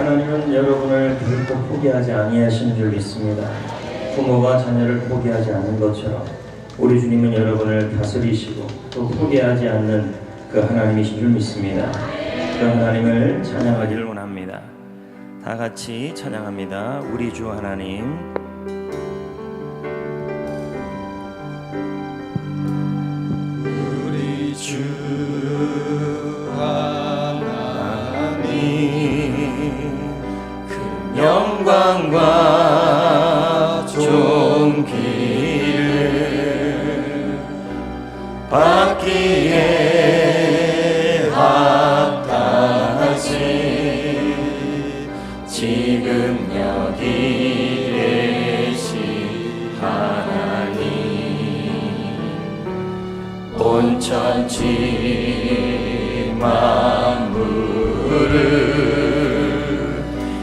하나님은 여러분을 결코 포기하지 아니하시는 줄 믿습니다. 부모가 자녀를 포기하지 않는 것처럼 우리 주님은 여러분을 다스리시고 또 포기하지 않는 그 하나님이신 줄 믿습니다. 그 하나님을 찬양하기를 원합니다. 다 같이 찬양합니다. 우리 주 하나님. 우리 주 하나님 그 영광과 존귀를 받기에 합당하신 지금 여기 계신 하나님, 온 천지 만물을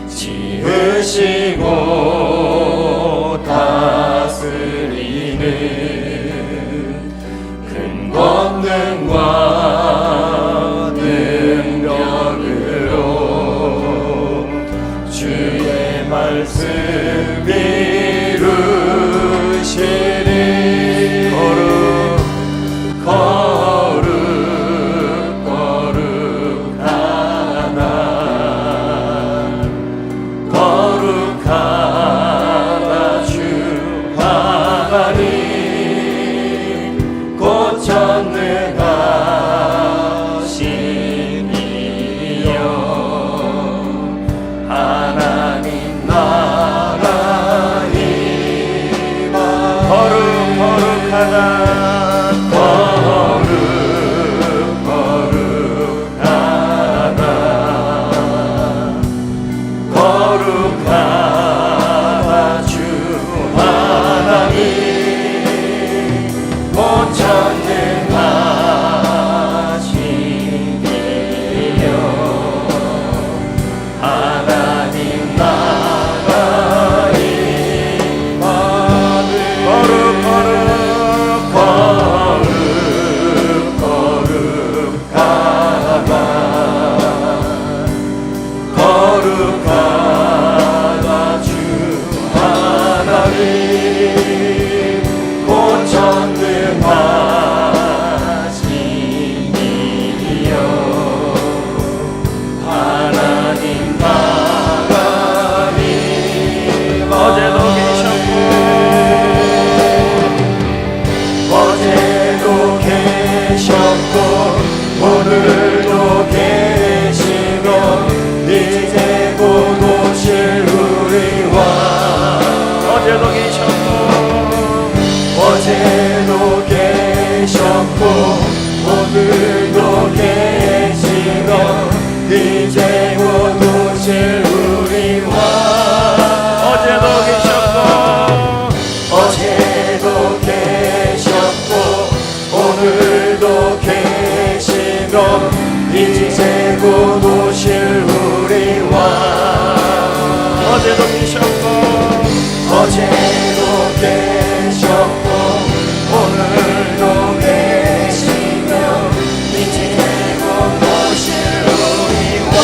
지으시고 다스리는 큰 권능과 능력으로 주의 말씀 이루시니 거룩하다 주 하나님, 곧 전능하신 이여 하나님 나라이마. 거룩하다 거룩하다 주 하나님, 곧 전능하신 이여 하나님 나라이마. 거룩하다 주 하나님, 곧 전능하신 이여 하나님 나라니. 어제도 계셨고 오늘도 계시며 이제 곧 오실 우리와. 어제도 계셨고 오늘도 계시며 이제 곧 오실 우리와. 어제도 계셨고 오늘도 계시며 이제 곧 오실 우리와. 어제도 계셨고 오늘도 계시며 이제 곧 오실 우리와.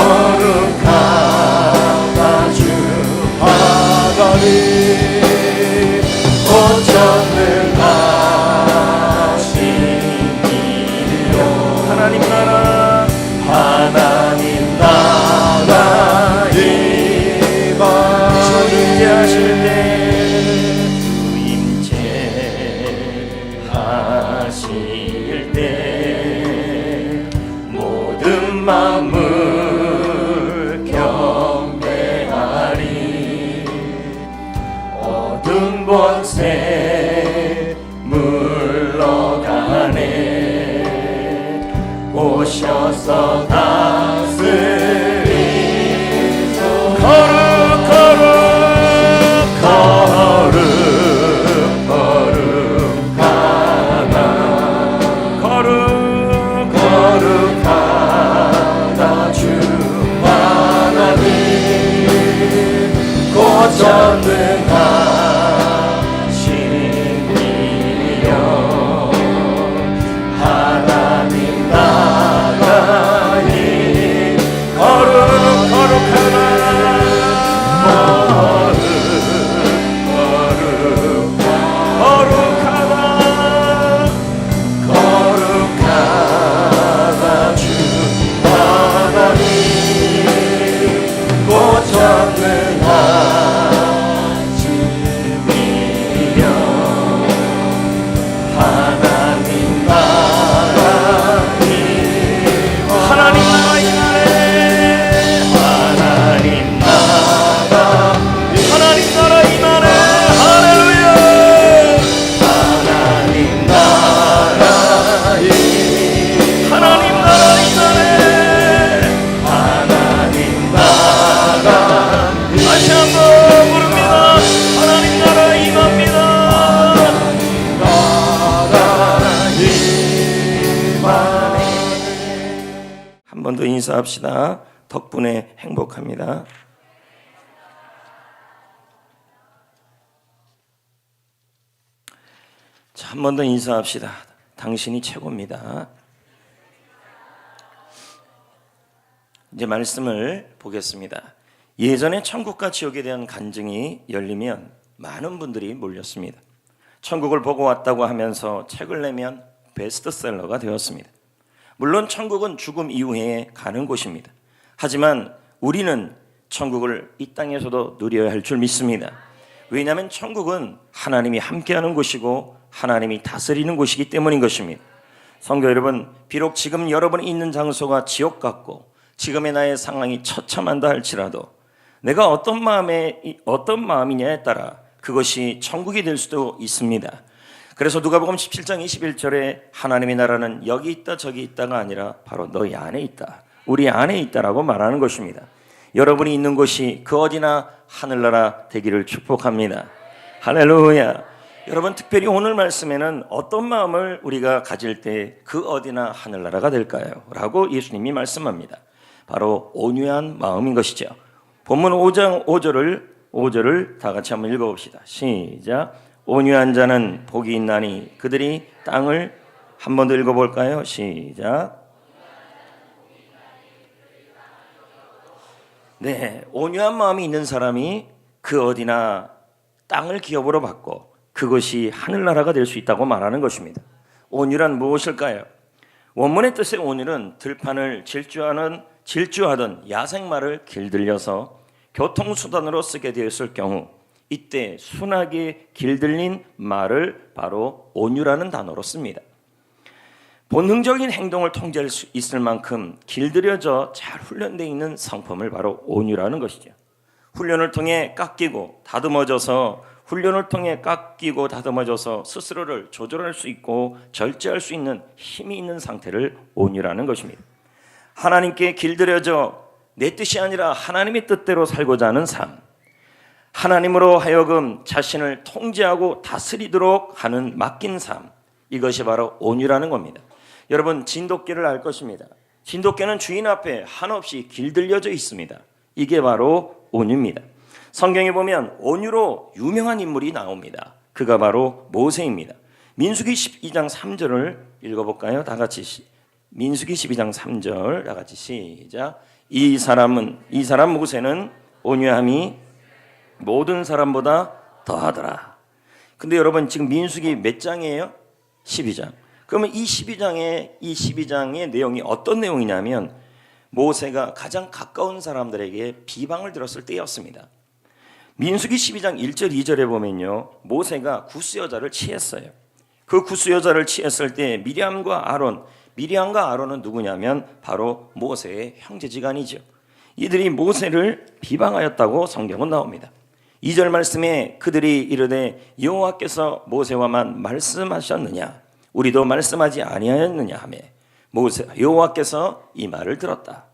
거룩하다 주 하나님, 곧 전능하신 이여 하나님 나라이마. 임재하실 때 모든 만물 경배하리. 어둠 권세 물러가네. 오셔서 다스리소. 거룩하다 주 하나님, 곧 전능하신 인사합시다. 덕분에 행복합니다. 자, 한 번 더 인사합시다. 당신이 최고입니다. 이제 말씀을 보겠습니다. 예전에 천국과 지옥에 대한 간증이 열리면 많은 분들이 몰렸습니다. 천국을 보고 왔다고 하면서 책을 내면 베스트셀러가 되었습니다. 물론 천국은 죽음 이후에 가는 곳입니다. 하지만 우리는 천국을 이 땅에서도 누려야 할 줄 믿습니다. 왜냐하면 천국은 하나님이 함께하는 곳이고 하나님이 다스리는 곳이기 때문인 것입니다. 성도 여러분, 비록 지금 여러분이 있는 장소가 지옥 같고 지금의 나의 상황이 처참한다 할지라도 내가 어떤 마음이냐에 따라 그것이 천국이 될 수도 있습니다. 그래서 누가복음 17장 21절에 하나님의 나라는 여기 있다 저기 있다가 아니라 바로 너희 안에 있다, 우리 안에 있다라고 말하는 것입니다. 여러분이 있는 곳이 그 어디나 하늘나라 되기를 축복합니다. 할렐루야. 여러분, 특별히 오늘 말씀에는 어떤 마음을 우리가 가질 때 그 어디나 하늘나라가 될까요? 라고 예수님이 말씀합니다. 바로 온유한 마음인 것이죠. 본문 5장 5절을 다 같이 한번 읽어봅시다. 시작. 온유한 자는 복이 있나니 그들이 땅을, 한 번 더 읽어볼까요? 시작. 네, 온유한 마음이 있는 사람이 그 어디나 땅을 기업으로 받고 그것이 하늘나라가 될 수 있다고 말하는 것입니다. 온유란 무엇일까요? 원문의 뜻의 온유는 들판을 질주하던 야생마를 길들여서 교통수단으로 쓰게 되었을 경우 이때 순하게 길들린 말을 바로 온유라는 단어로 씁니다. 본능적인 행동을 통제할 수 있을 만큼 길들여져 잘 훈련되어 있는 성품을 바로 온유라는 것이죠. 훈련을 통해 깎이고 다듬어져서 스스로를 조절할 수 있고 절제할 수 있는 힘이 있는 상태를 온유라는 것입니다. 하나님께 길들여져 내 뜻이 아니라 하나님의 뜻대로 살고자 하는 삶, 하나님으로 하여금 자신을 통제하고 다스리도록 하는 맡긴 삶, 이것이 바로 온유라는 겁니다. 여러분, 진돗개를 알 것입니다. 진돗개는 주인 앞에 한없이 길들여져 있습니다. 이게 바로 온유입니다. 성경에 보면 온유로 유명한 인물이 나옵니다. 그가 바로 모세입니다. 민수기 12장 3절을 읽어볼까요? 다 같이. 민수기 12장 3절 다 같이 시작. 이 사람 모세는 온유함이 모든 사람보다 더하더라. 근데 여러분, 지금 민수기 몇 장이에요? 12장. 그러면 이 12장의 내용이 어떤 내용이냐면 모세가 가장 가까운 사람들에게 비방을 들었을 때였습니다. 민수기 12장 1절 2절에 보면요, 모세가 구스 여자를 취했어요. 그 구스 여자를 취했을 때 미리암과 아론은 누구냐면 바로 모세의 형제지간이죠. 이들이 모세를 비방하였다고 성경은 나옵니다. 2절 말씀에 그들이 이르되 여호와께서 모세와만 말씀하셨느냐, 우리도 말씀하지 아니하였느냐 하며 여호와께서 이 말을 들었다.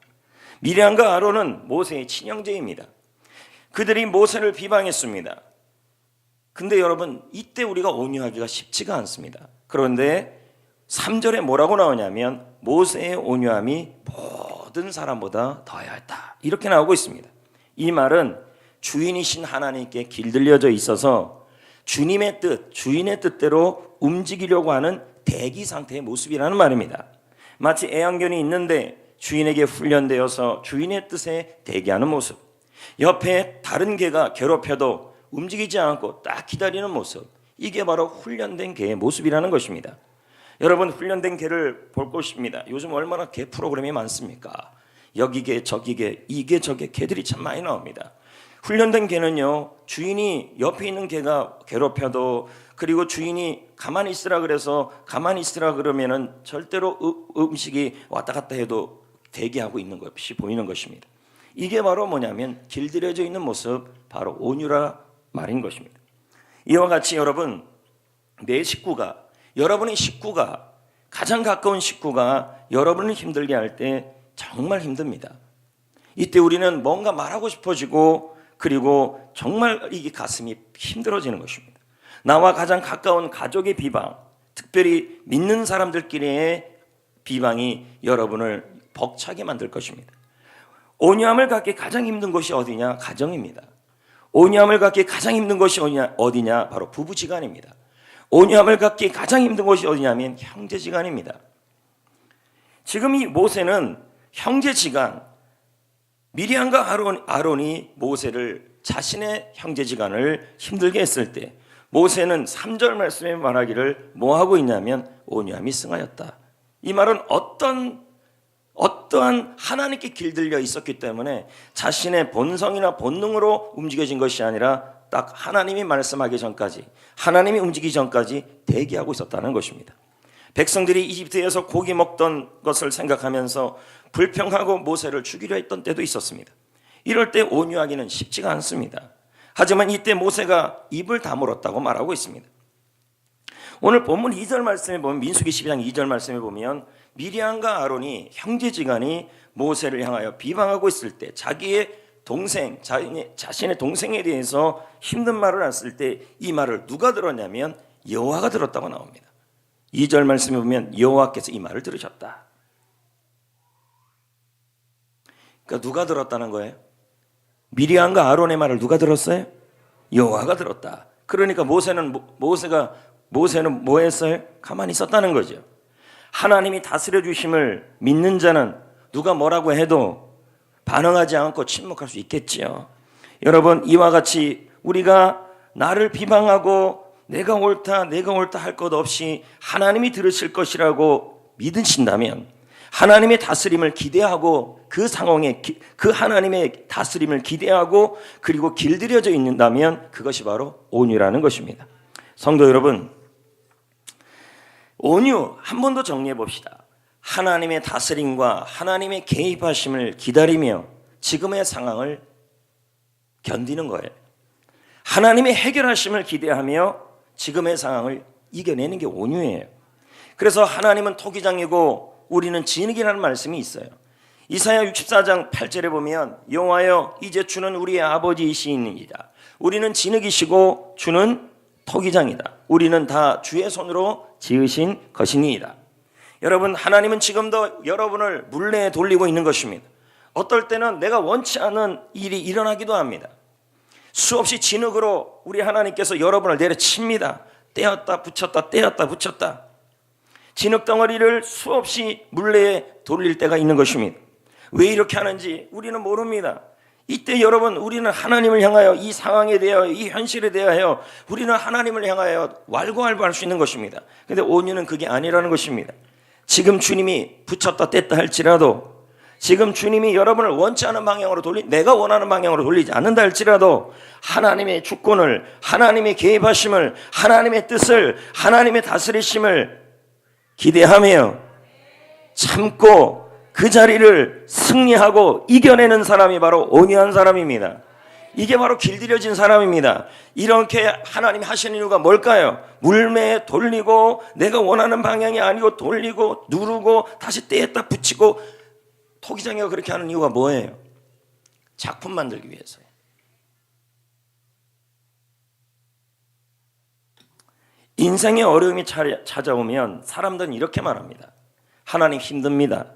미리암과 아론은 모세의 친형제입니다. 그들이 모세를 비방했습니다. 근데 여러분, 이때 우리가 온유하기가 쉽지가 않습니다. 그런데 3절에 뭐라고 나오냐면 모세의 온유함이 모든 사람보다 더하였다, 이렇게 나오고 있습니다. 이 말은 주인이신 하나님께 길들여져 있어서 주님의 뜻, 주인의 뜻대로 움직이려고 하는 대기 상태의 모습이라는 말입니다. 마치 애완견이 있는데 주인에게 훈련되어서 주인의 뜻에 대기하는 모습, 옆에 다른 개가 괴롭혀도 움직이지 않고 딱 기다리는 모습, 이게 바로 훈련된 개의 모습이라는 것입니다. 여러분, 훈련된 개를 볼 것입니다. 요즘 얼마나 개 프로그램이 많습니까? 여기 개, 저기 개, 이게 저게 개들이 참 많이 나옵니다. 훈련된 개는요, 주인이 옆에 있는 개가 괴롭혀도, 그리고 주인이 가만히 있으라 그러면은 절대로 음식이 왔다 갔다 해도 대기하고 있는 것이 보이는 것입니다. 이게 바로 뭐냐면 길들여져 있는 모습, 바로 온유라 말인 것입니다. 이와 같이 여러분, 여러분의 식구가, 가장 가까운 식구가 여러분을 힘들게 할 때 정말 힘듭니다. 이때 우리는 뭔가 말하고 싶어지고, 그리고 정말 이게 가슴이 힘들어지는 것입니다. 나와 가장 가까운 가족의 비방, 특별히 믿는 사람들끼리의 비방이 여러분을 벅차게 만들 것입니다. 온유함을 갖기 가장 힘든 것이 어디냐? 가정입니다. 온유함을 갖기 가장 힘든 것이 어디냐? 바로 부부지간입니다. 온유함을 갖기 가장 힘든 것이 어디냐면 형제지간입니다. 지금 이 모세는 형제지간, 미리암과 아론이 모세를 자신의 형제지간을 힘들게 했을 때 모세는 3절 말씀에 말하기를 뭐하고 있냐면 온유함이 승하였다. 이 말은 어떠한 하나님께 길들여 있었기 때문에 자신의 본성이나 본능으로 움직여진 것이 아니라 딱 하나님이 말씀하기 전까지, 하나님이 움직이기 전까지 대기하고 있었다는 것입니다. 백성들이 이집트에서 고기 먹던 것을 생각하면서 불평하고 모세를 죽이려 했던 때도 있었습니다. 이럴 때 온유하기는 쉽지가 않습니다. 하지만 이때 모세가 입을 다물었다고 말하고 있습니다. 오늘 본문 2절 말씀에 보면, 민수기 12장 2절 말씀에 보면 미리암과 아론이 형제지간이 모세를 향하여 비방하고 있을 때 자기의 동생, 자신의 동생에 대해서 힘든 말을 했을 때 이 말을 누가 들었냐면 여호와가 들었다고 나옵니다. 2절 말씀에 보면 여호와께서 이 말을 들으셨다. 그러니까 누가 들었다는 거예요? 미리암과 아론의 말을 누가 들었어요? 여호와가 들었다. 그러니까 모세는 뭐 했어요? 가만히 있었다는 거죠. 하나님이 다스려 주심을 믿는 자는 누가 뭐라고 해도 반응하지 않고 침묵할 수 있겠지요. 여러분, 이와 같이 우리가 나를 비방하고 내가 옳다 할 것 없이 하나님이 들으실 것이라고 믿으신다면, 하나님의 다스림을 기대하고 그 상황에 그 하나님의 다스림을 기대하고 그리고 길들여져 있는다면 그것이 바로 온유라는 것입니다. 성도 여러분, 온유 한 번 더 정리해 봅시다. 하나님의 다스림과 하나님의 개입하심을 기다리며 지금의 상황을 견디는 거예요. 하나님의 해결하심을 기대하며 지금의 상황을 이겨내는 게 온유예요. 그래서 하나님은 토기장이고 우리는 진흙이라는 말씀이 있어요. 이사야 64장 8절에 보면 여호와여 이제 주는 우리의 아버지이시니이다. 우리는 진흙이시고 주는 토기장이다. 우리는 다 주의 손으로 지으신 것이니이다. 여러분, 하나님은 지금도 여러분을 물레에 돌리고 있는 것입니다. 어떨 때는 내가 원치 않은 일이 일어나기도 합니다. 수없이 진흙으로 우리 하나님께서 여러분을 내려칩니다. 떼었다 붙였다 떼었다 붙였다. 진흙 덩어리를 수없이 물레에 돌릴 때가 있는 것입니다. 왜 이렇게 하는지 우리는 모릅니다. 이때 여러분, 우리는 하나님을 향하여 이 상황에 대하여 이 현실에 대하여 우리는 하나님을 향하여 왈가왈부할 수 있는 것입니다. 그런데 온유는 그게 아니라는 것입니다. 지금 주님이 붙였다 뗐다 할지라도, 지금 주님이 여러분을 원치 않은 방향으로 내가 원하는 방향으로 돌리지 않는다 할지라도 하나님의 주권을, 하나님의 개입하심을, 하나님의 뜻을, 하나님의 다스리심을 기대하며 참고 그 자리를 승리하고 이겨내는 사람이 바로 온유한 사람입니다. 이게 바로 길들여진 사람입니다. 이렇게 하나님이 하시는 이유가 뭘까요? 물매에 돌리고 내가 원하는 방향이 아니고 돌리고 누르고 다시 떼었다 붙이고, 토기장이가 그렇게 하는 이유가 뭐예요? 작품 만들기 위해서예요. 인생의 어려움이 찾아오면 사람들은 이렇게 말합니다. 하나님 힘듭니다.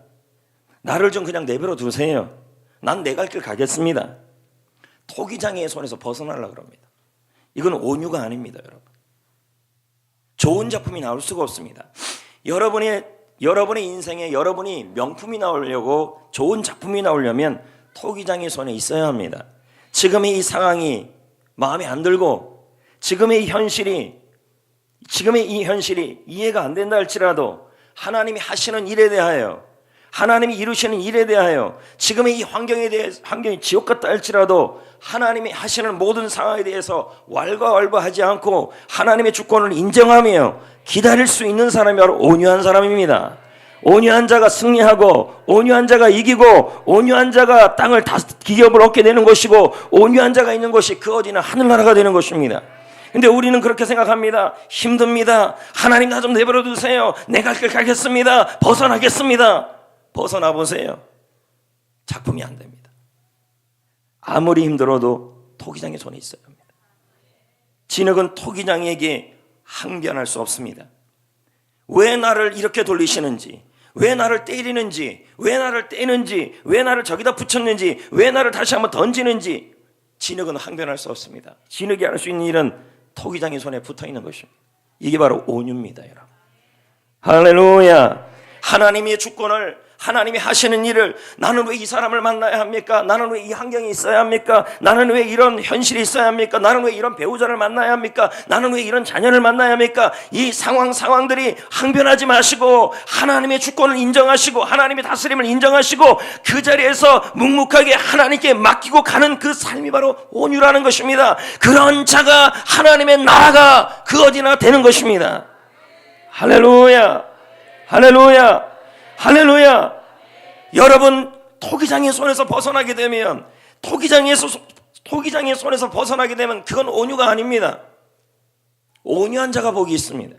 나를 좀 그냥 내버려 두세요. 난 내 갈 길 가겠습니다. 토기장이의 손에서 벗어나려고 합니다. 이건 온유가 아닙니다, 여러분. 좋은 작품이 나올 수가 없습니다. 여러분의 인생에 여러분이 명품이 나오려고, 좋은 작품이 나오려면 토기장의 손에 있어야 합니다. 지금의 이 상황이 마음에 안 들고 지금의 이 현실이 이해가 안 된다 할지라도 하나님이 하시는 일에 대하여, 하나님이 이루시는 일에 대하여, 지금의 이 환경이 지옥 같다 할지라도 하나님이 하시는 모든 상황에 대해서 왈가왈부하지 않고 하나님의 주권을 인정하며 기다릴 수 있는 사람이 바로 온유한 사람입니다. 온유한 자가 승리하고, 온유한 자가 이기고, 온유한 자가 땅을 기업을 얻게 되는 것이고, 온유한 자가 있는 것이 그 어디나 하늘나라가 되는 것입니다. 근데 우리는 그렇게 생각합니다. 힘듭니다. 하나님 나 좀 내버려 두세요. 내 갈 길 가겠습니다. 벗어나겠습니다. 벗어나 보세요. 작품이 안 됩니다. 아무리 힘들어도 토기장의 손에 있어야 합니다. 진흙은 토기장에게 항변할 수 없습니다. 왜 나를 이렇게 돌리시는지, 왜 나를 때리는지, 왜 나를 떼는지, 왜 나를 저기다 붙였는지, 왜 나를 다시 한번 던지는지 진흙은 항변할 수 없습니다. 진흙이 할 수 있는 일은 토기장의 손에 붙어있는 것입니다. 이게 바로 온유입니다, 여러분. 할렐루야. 하나님의 주권을, 하나님이 하시는 일을 나는 왜 이 사람을 만나야 합니까? 나는 왜 이 환경이 있어야 합니까? 나는 왜 이런 현실이 있어야 합니까? 나는 왜 이런 배우자를 만나야 합니까? 나는 왜 이런 자녀를 만나야 합니까? 이 상황들이 항변하지 마시고 하나님의 주권을 인정하시고 하나님의 다스림을 인정하시고 그 자리에서 묵묵하게 하나님께 맡기고 가는 그 삶이 바로 온유라는 것입니다. 그런 자가 하나님의 나라가 그 어디나 되는 것입니다. 할렐루야. 할렐루야. 할렐루야. 여러분, 토기장의 손에서 벗어나게 되면, 토기장의 손에서 벗어나게 되면 그건 온유가 아닙니다. 온유한 자가 복이 있습니다.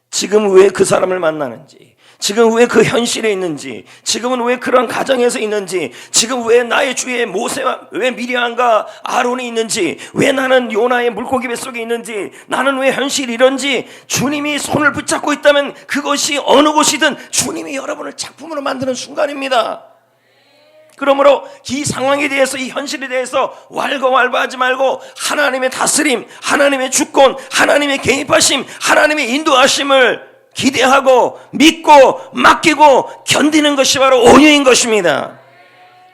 지금 왜 그 사람을 만나는지, 지금 왜 그 현실에 있는지, 지금은 왜 그런 가정에서 있는지, 지금 왜 나의 주위에 모세와 왜 미리암과 아론이 있는지, 왜 나는 요나의 물고기 뱃속에 있는지, 나는 왜 현실이 이런지 주님이 손을 붙잡고 있다면 그것이 어느 곳이든 주님이 여러분을 작품으로 만드는 순간입니다. 그러므로 이 상황에 대해서, 이 현실에 대해서 왈가왈부하지 말고 하나님의 다스림, 하나님의 주권, 하나님의 개입하심, 하나님의 인도하심을 기대하고 믿고 맡기고 견디는 것이 바로 온유인 것입니다.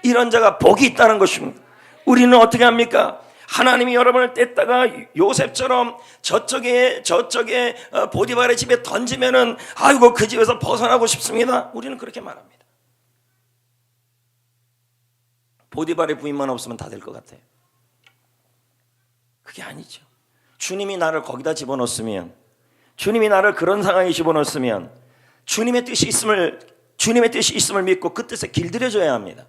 이런 자가 복이 있다는 것입니다. 우리는 어떻게 합니까? 하나님이 여러분을 뗐다가 요셉처럼 저쪽에 보디발의 집에 던지면은 아이고 그 집에서 벗어나고 싶습니다. 우리는 그렇게 말합니다. 보디발의 부인만 없으면 다 될 것 같아요. 그게 아니죠. 주님이 나를 거기다 집어넣었으면, 주님이 나를 그런 상황에 집어넣었으면 주님의 뜻이 있음을 믿고 그 뜻에 길들여져야 합니다.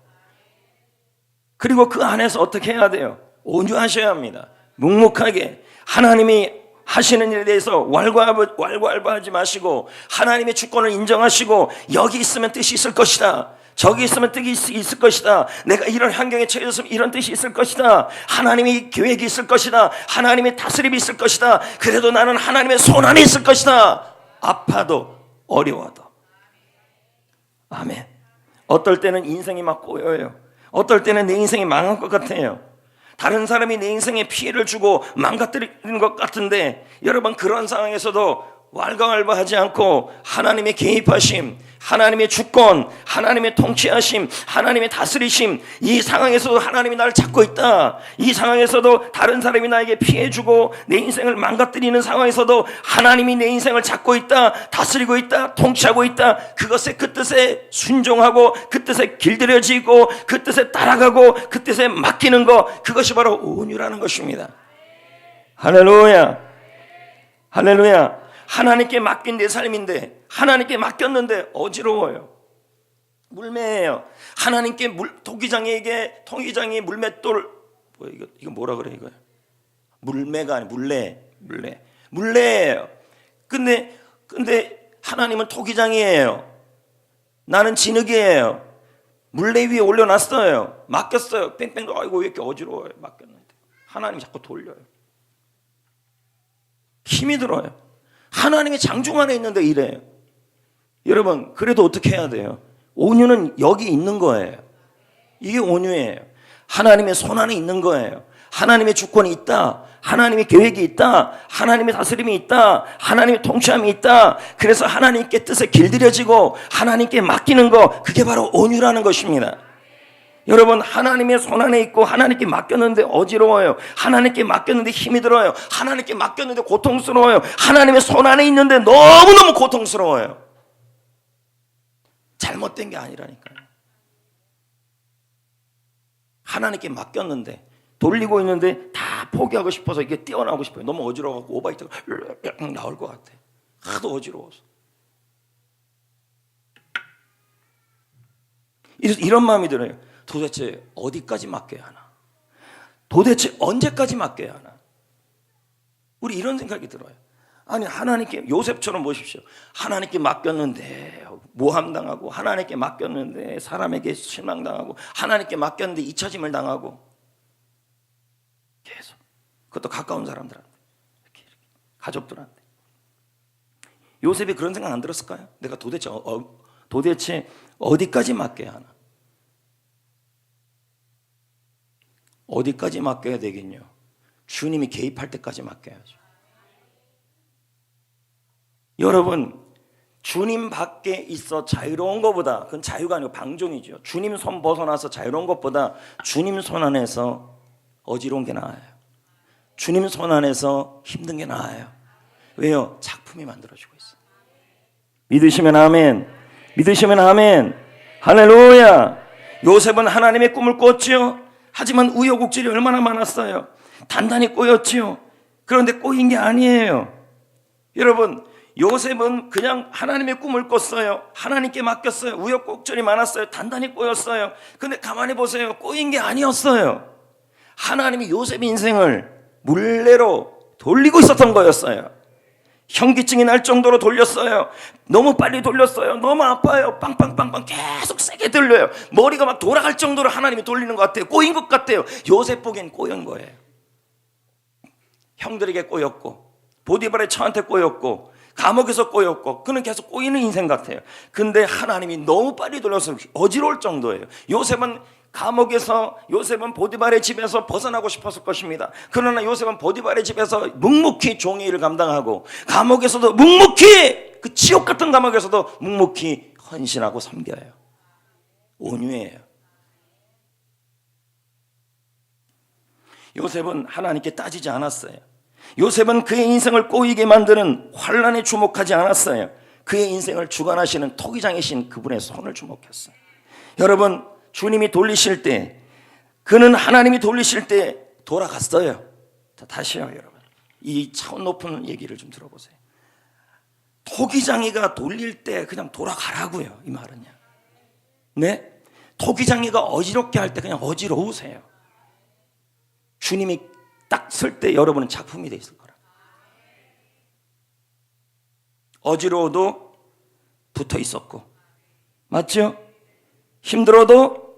그리고 그 안에서 어떻게 해야 돼요? 온유하셔야 합니다. 묵묵하게 하나님이 하시는 일에 대해서 왈가왈부하지 마시고 하나님의 주권을 인정하시고 여기 있으면 뜻이 있을 것이다. 저기 있으면 뜻이 있을 것이다. 내가 이런 환경에 처해졌으면 이런 뜻이 있을 것이다. 하나님의 계획이 있을 것이다. 하나님의 다스림이 있을 것이다. 그래도 나는 하나님의 손 안에 있을 것이다. 아파도 어려워도. 아멘. 어떨 때는 인생이 막 꼬여요. 어떨 때는 내 인생이 망한 것 같아요. 다른 사람이 내 인생에 피해를 주고 망가뜨리는 것 같은데 여러분, 그런 상황에서도 왈가왈부하지 않고 하나님의 개입하심, 하나님의 주권, 하나님의 통치하심, 하나님의 다스리심, 이 상황에서도 하나님이 나를 찾고 있다. 이 상황에서도 다른 사람이 나에게 피해주고 내 인생을 망가뜨리는 상황에서도 하나님이 내 인생을 찾고 있다, 다스리고 있다, 통치하고 있다. 그것에 그 뜻에 순종하고 그 뜻에 길들여지고 그 뜻에 따라가고 그 뜻에 맡기는 것, 그것이 바로 온유라는 것입니다. 할렐루야. 할렐루야. 하나님께 맡긴 내 삶인데, 하나님께 맡겼는데 어지러워요. 물매예요. 하나님께 토기장이 물맷돌, 이거 뭐라 그래 이거? 물매가 아니 물레예요. 근데 하나님은 토기장이에요. 나는 진흙이에요. 물레 위에 올려놨어요. 맡겼어요. 뺑뺑. 아이고 왜 이렇게 어지러워요? 맡겼는데 하나님이 자꾸 돌려요. 힘이 들어요. 하나님의 장중 안에 있는데 이래요. 여러분, 그래도 어떻게 해야 돼요? 온유는 여기 있는 거예요. 이게 온유예요. 하나님의 손 안에 있는 거예요. 하나님의 주권이 있다. 하나님의 계획이 있다. 하나님의 다스림이 있다. 하나님의 통치함이 있다. 그래서 하나님께 뜻에 길들여지고 하나님께 맡기는 거, 그게 바로 온유라는 것입니다. 여러분, 하나님의 손 안에 있고 하나님께 맡겼는데 어지러워요. 하나님께 맡겼는데 힘이 들어요. 하나님께 맡겼는데 고통스러워요. 하나님의 손 안에 있는데 너무너무 고통스러워요. 잘못된 게 아니라니까요. 하나님께 맡겼는데 돌리고 있는데 다 포기하고 싶어서 이게 뛰어나오고 싶어요. 너무 어지러워갖고 오바이트가 나올 것 같아. 하도 어지러워서. 이런 마음이 들어요. 도대체 어디까지 맡겨야 하나? 도대체 언제까지 맡겨야 하나? 우리 이런 생각이 들어요. 아니, 하나님께, 요셉처럼 보십시오. 하나님께 맡겼는데 모함당하고, 하나님께 맡겼는데 사람에게 실망당하고, 하나님께 맡겼는데 잊혀짐을 당하고, 계속. 그것도 가까운 사람들한테, 이렇게 가족들한테. 요셉이 그런 생각 안 들었을까요? 내가 도대체 도대체 어디까지 맡겨야 하나? 어디까지 맡겨야 되겠냐? 주님이 개입할 때까지 맡겨야죠. 여러분, 주님 밖에 있어 자유로운 것보다, 그건 자유가 아니고 방종이죠. 주님 손 벗어나서 자유로운 것보다 주님 손 안에서 어지러운 게 나아요. 주님 손 안에서 힘든 게 나아요. 왜요? 작품이 만들어지고 있어요. 믿으시면 아멘. 믿으시면 아멘. 할렐루야. 요셉은 하나님의 꿈을 꿨지요. 하지만 우여곡절이 얼마나 많았어요. 단단히 꼬였지요. 그런데 꼬인 게 아니에요. 여러분, 요셉은 그냥 하나님의 꿈을 꿨어요. 하나님께 맡겼어요. 우여곡절이 많았어요. 단단히 꼬였어요. 근데 가만히 보세요. 꼬인 게 아니었어요. 하나님이 요셉 인생을 물레로 돌리고 있었던 거였어요. 현기증이 날 정도로 돌렸어요. 너무 빨리 돌렸어요. 너무 아파요. 빵빵빵빵 계속 세게 들려요. 머리가 막 돌아갈 정도로 하나님이 돌리는 것 같아요. 꼬인 것 같아요. 요셉 보기엔 꼬인 거예요. 형들에게 꼬였고, 보디발의 처한테 꼬였고, 감옥에서 꼬였고, 그는 계속 꼬이는 인생 같아요. 근데 하나님이 너무 빨리 돌려서 어지러울 정도예요. 요셉은 보디발의 집에서 벗어나고 싶었을 것입니다. 그러나 요셉은 보디발의 집에서 묵묵히 종의 일을 감당하고, 감옥에서도 묵묵히, 그 지옥 같은 감옥에서도 묵묵히 헌신하고 섬겨요. 온유해요. 요셉은 하나님께 따지지 않았어요. 요셉은 그의 인생을 꼬이게 만드는 환란에 주목하지 않았어요. 그의 인생을 주관하시는 토기장이신 그분의 손을 주목했어요. 여러분, 주님이 돌리실 때, 그는 하나님이 돌리실 때 돌아갔어요. 다시요, 여러분. 이 차원 높은 얘기를 좀 들어보세요. 토기장이가 돌릴 때 그냥 돌아가라고요. 이 말은요. 네? 토기장이가 어지럽게 할 때 그냥 어지러우세요. 주님이 딱 설 때 여러분은 작품이 돼 있을 거라. 어지러워도 붙어 있었고, 맞죠? 힘들어도,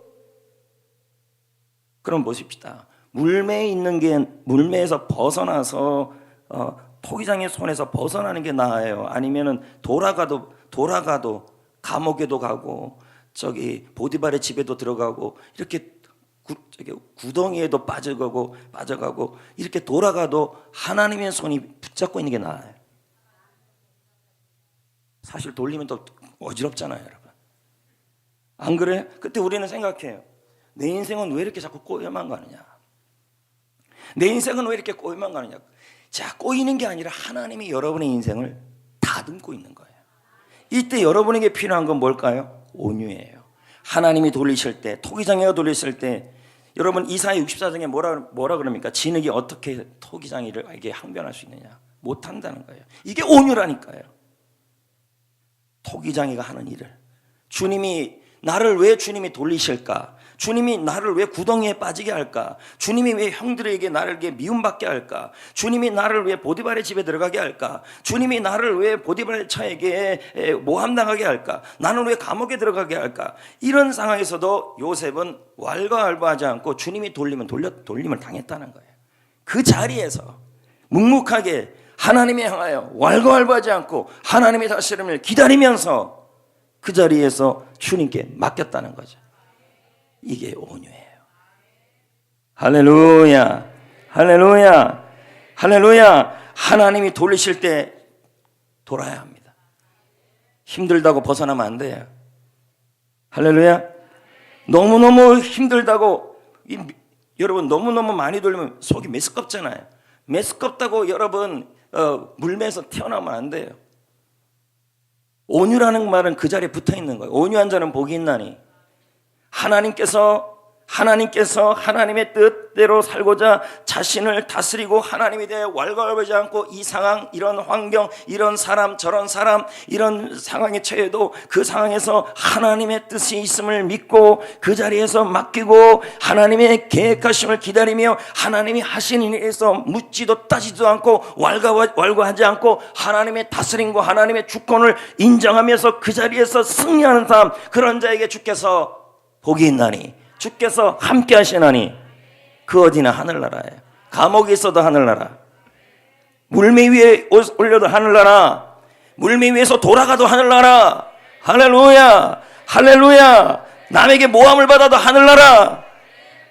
그럼 보십시다. 물매에 있는 게, 물매에서 벗어나서 토기장의 손에서 벗어나는 게 나아요? 아니면은 돌아가도 감옥에도 가고, 저기 보디발의 집에도 들어가고, 이렇게 구덩이에도 빠져가고 이렇게 돌아가도 하나님의 손이 붙잡고 있는 게 나아요? 사실 돌리면 또 어지럽잖아요, 여러분. 안 그래요? 그때 우리는 생각해요. 내 인생은 왜 이렇게 자꾸 꼬여만 가느냐? 내 인생은 왜 이렇게 꼬여만 가느냐? 자, 꼬이는 게 아니라 하나님이 여러분의 인생을 다듬고 있는 거예요. 이때 여러분에게 필요한 건 뭘까요? 온유예요. 하나님이 돌리실 때, 토기장이가 돌리실 때, 여러분 이사야 64장에 뭐라 그럽니까? 진흙이 어떻게 토기장이에게 항변할 수 있느냐? 못한다는 거예요. 이게 온유라니까요. 토기장이가 하는 일을, 나를 왜 주님이 돌리실까? 주님이 나를 왜 구덩이에 빠지게 할까? 주님이 왜 형들에게 나를 미움받게 할까? 주님이 나를 왜 보디발의 집에 들어가게 할까? 주님이 나를 왜 보디발의 처에게 모함당하게 할까? 나는 왜 감옥에 들어가게 할까? 이런 상황에서도 요셉은 왈가왈부하지 않고 주님이 돌림을 당했다는 거예요. 그 자리에서 묵묵하게 하나님에 향하여 왈가왈부하지 않고 하나님의 다스림을 기다리면서 그 자리에서 주님께 맡겼다는 거죠. 이게 온유예요. 할렐루야, 할렐루야, 할렐루야. 하나님이 돌리실 때 돌아야 합니다. 힘들다고 벗어나면 안 돼요. 할렐루야. 너무너무 힘들다고, 여러분 너무너무 많이 돌리면 속이 메스껍잖아요. 메스껍다고 여러분 물매에서 튀어나오면 안 돼요. 온유라는 말은 그 자리에 붙어 있는 거예요. 온유한 자는 복이 있나니. 하나님께서 하나님의 뜻대로 살고자 자신을 다스리고 하나님에 대해 왈가왈부하지 않고 이 상황, 이런 환경, 이런 사람, 저런 사람, 이런 상황에 처해도 그 상황에서 하나님의 뜻이 있음을 믿고 그 자리에서 맡기고 하나님의 계획하심을 기다리며 하나님이 하신 일에서 묻지도 따지도 않고 왈가왈부하지 않고 하나님의 다스림과 하나님의 주권을 인정하면서 그 자리에서 승리하는 사람, 그런 자에게 주께서 복이 있나니, 주께서 함께 하시나니 그 어디나 하늘나라예요. 감옥에 있어도 하늘나라, 물매 위에 올려도 하늘나라, 물매 위에서 돌아가도 하늘나라, 할렐루야, 할렐루야. 남에게 모함을 받아도 하늘나라.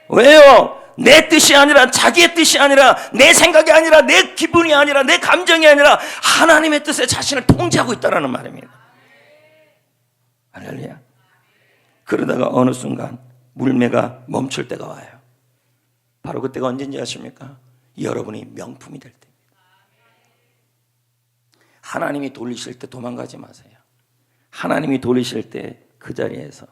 왜요? 내 뜻이 아니라, 자기의 뜻이 아니라, 내 생각이 아니라, 내 기분이 아니라, 내 감정이 아니라 하나님의 뜻에 자신을 통제하고 있다는 말입니다. 할렐루야. 그러다가 어느 순간 물매가 멈출 때가 와요. 바로 그때가 언제인지 아십니까? 여러분이 명품이 될 때입니다. 하나님이 돌리실 때 도망가지 마세요. 하나님이 돌리실 때 그 자리에서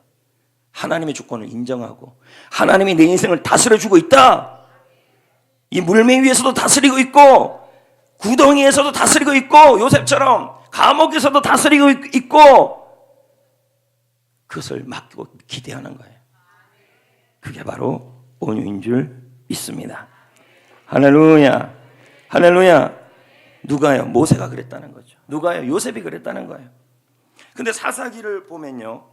하나님의 주권을 인정하고, 하나님이 내 인생을 다스려주고 있다, 이 물매 위에서도 다스리고 있고, 구덩이에서도 다스리고 있고, 요셉처럼 감옥에서도 다스리고 있고, 그것을 맡기고 기대하는 거예요. 그게 바로 온유인 줄 믿습니다. 할렐루야, 할렐루야. 누가요? 모세가 그랬다는 거죠. 누가요? 요셉이 그랬다는 거예요. 근데 사사기를 보면요,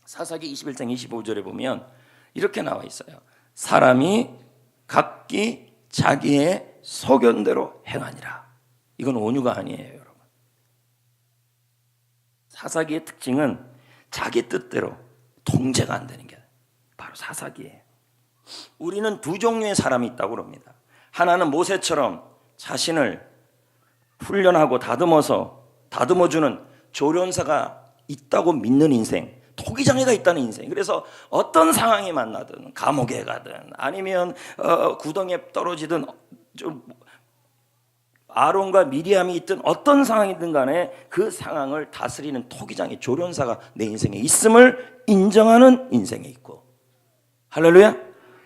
사사기 21장 25절에 보면 이렇게 나와 있어요. 사람이 각기 자기의 소견대로 행하니라. 이건 온유가 아니에요, 여러분. 사사기의 특징은 자기 뜻대로 통제가 안 되는 게 바로 사사기예요. 우리는 두 종류의 사람이 있다고 그럽니다. 하나는 모세처럼 자신을 훈련하고 다듬어주는 조련사가 있다고 믿는 인생, 토기장애가 있다는 인생. 그래서 어떤 상황이 만나든, 감옥에 가든 아니면 구덩이에 떨어지든, 아론과 미리암이 있든 어떤 상황이든 간에 그 상황을 다스리는 토기장애, 조련사가 내 인생에 있음을 인정하는 인생이 있고, 할렐루야.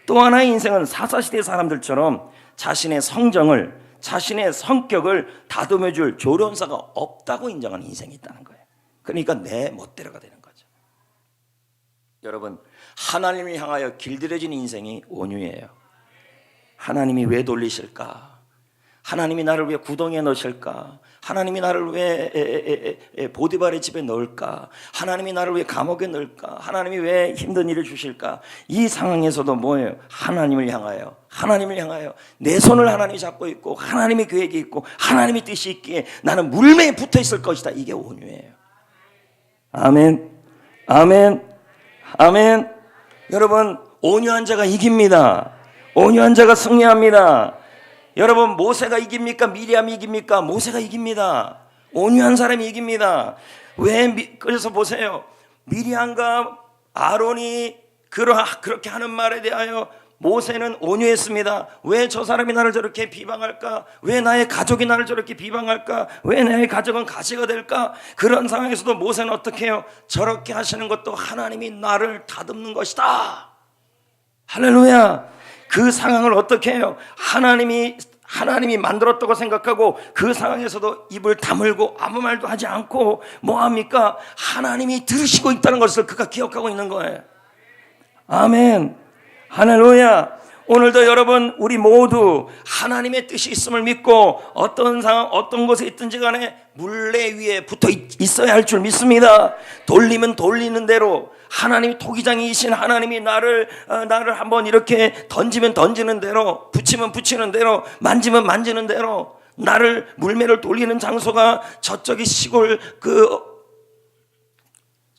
또 하나의 인생은 사사시대 사람들처럼 자신의 성정을, 자신의 성격을 다듬어줄 조련사가 없다고 인정하는 인생이 있다는 거예요. 그러니까 내 멋대로가 되는 거죠. 여러분, 하나님을 향하여 길들여진 인생이 온유예요. 하나님이 왜 돌리실까? 하나님이 나를 왜 구덩이에 넣으실까? 하나님이 나를 왜 보디발의 집에 넣을까? 하나님이 나를 왜 감옥에 넣을까? 하나님이 왜 힘든 일을 주실까? 이 상황에서도 뭐예요? 하나님을 향하여 내 손을 하나님이 잡고 있고, 하나님의 계획이 있고, 하나님의 뜻이 있기에 나는 물매에 붙어 있을 것이다. 이게 온유예요. 아멘, 아멘, 아멘. 여러분, 온유한 자가 이깁니다. 온유한 자가 승리합니다. 여러분, 모세가 이깁니까? 미리암이 이깁니까? 모세가 이깁니다. 온유한 사람이 이깁니다. 그래서 보세요. 미리암과 아론이 그렇게 하는 말에 대하여 모세는 온유했습니다. 왜 저 사람이 나를 저렇게 비방할까? 왜 나의 가족이 나를 저렇게 비방할까? 왜 나의 가족은 가시가 될까? 그런 상황에서도 모세는 어떻게 해요? 저렇게 하시는 것도 하나님이 나를 다듬는 것이다. 할렐루야. 그 상황을 어떻게 해요? 하나님이 만들었다고 생각하고 그 상황에서도 입을 다물고 아무 말도 하지 않고 뭐합니까? 하나님이 들으시고 있다는 것을 그가 기억하고 있는 거예요. 아멘, 할렐루야. 오늘도 여러분, 우리 모두 하나님의 뜻이 있음을 믿고 어떤 상황, 어떤 곳에 있든지 간에 물레 위에 붙어 있어야 할 줄 믿습니다. 돌리면 돌리는 대로, 하나님이 토기장이신 하나님이 나를 한번 이렇게 던지면 던지는 대로, 붙이면 붙이는 대로, 만지면 만지는 대로, 나를 물매를 돌리는 장소가 저쪽이 시골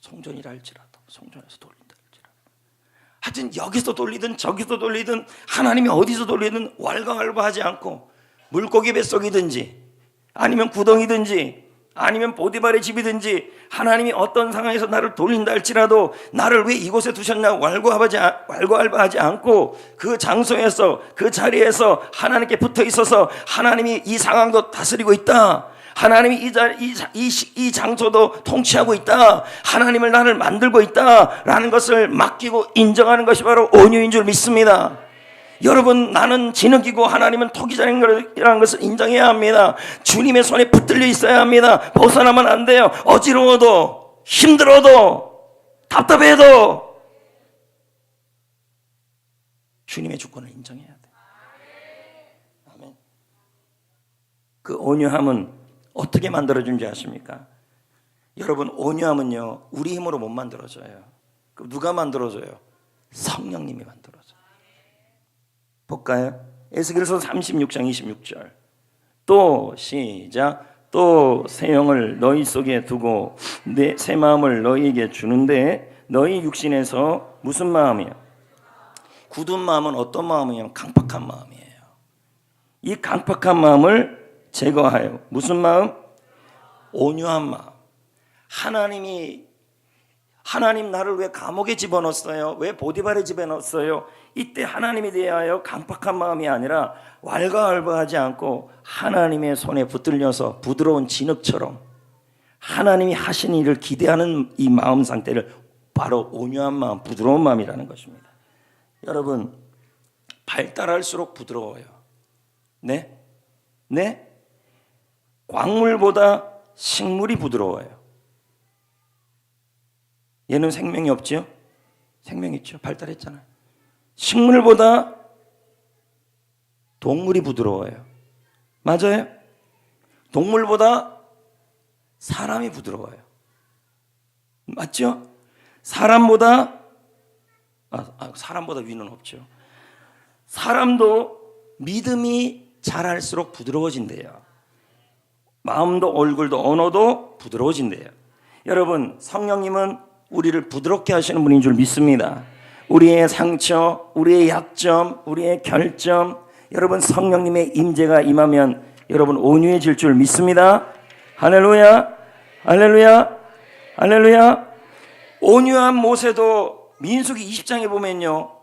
송전이라 할지라도, 송전에서 돌린다 할지라도, 하여튼 여기서 돌리든 저기서 돌리든 하나님이 어디서 돌리든 왈가왈부하지 않고, 물고기 뱃속이든지 아니면 구덩이든지 아니면 보디발의 집이든지 하나님이 어떤 상황에서 나를 돌린다 할지라도 나를 왜 이곳에 두셨냐 왈가왈부하지 않고 그 장소에서, 그 자리에서 하나님께 붙어 있어서 하나님이 이 상황도 다스리고 있다, 하나님이 이 장소도 통치하고 있다, 하나님을 나를 만들고 있다라는 것을 맡기고 인정하는 것이 바로 온유인 줄 믿습니다. 여러분, 나는 진흙이고 하나님은 토기장이라는 것을 인정해야 합니다. 주님의 손에 붙들려 있어야 합니다. 벗어나면 안 돼요. 어지러워도, 힘들어도, 답답해도 주님의 주권을 인정해야 돼요. 아멘. 그 온유함은 어떻게 만들어준지 아십니까? 여러분, 온유함은요, 우리 힘으로 못 만들어져요. 그럼 누가 만들어줘요? 성령님이 만들어줘요. 볼까요? 에스겔서 36장 26절. 또 시작. 또 새 영을 너희 속에 두고 내 새 마음을 너희에게 주는데 너희 육신에서 무슨 마음이야? 굳은 마음은 어떤 마음이냐면 강팍한 마음이에요. 이 강팍한 마음을 제거하여 무슨 마음? 온유한 마음. 하나님 나를 왜 감옥에 집어넣었어요? 왜 보디발에 집어넣었어요? 이때 하나님에 대하여 강팍한 마음이 아니라 왈가왈부하지 않고 하나님의 손에 붙들려서 부드러운 진흙처럼 하나님이 하신 일을 기대하는 이 마음 상태를 바로 온유한 마음, 부드러운 마음이라는 것입니다. 여러분, 발달할수록 부드러워요. 네? 광물보다 식물이 부드러워요. 얘는 생명이 없지요? 생명 있죠. 발달했잖아요. 식물보다 동물이 부드러워요. 맞아요? 동물보다 사람이 부드러워요. 맞죠? 사람보다 위는 없죠. 사람도 믿음이 자랄수록 부드러워진대요. 마음도 얼굴도 언어도 부드러워진대요. 여러분, 성령님은 우리를 부드럽게 하시는 분인 줄 믿습니다. 우리의 상처, 우리의 약점, 우리의 결점, 여러분 성령님의 임재가 임하면 여러분 온유해질 줄 믿습니다. 할렐루야, 할렐루야, 할렐루야. 온유한 모세도 민수기 20장에 보면요,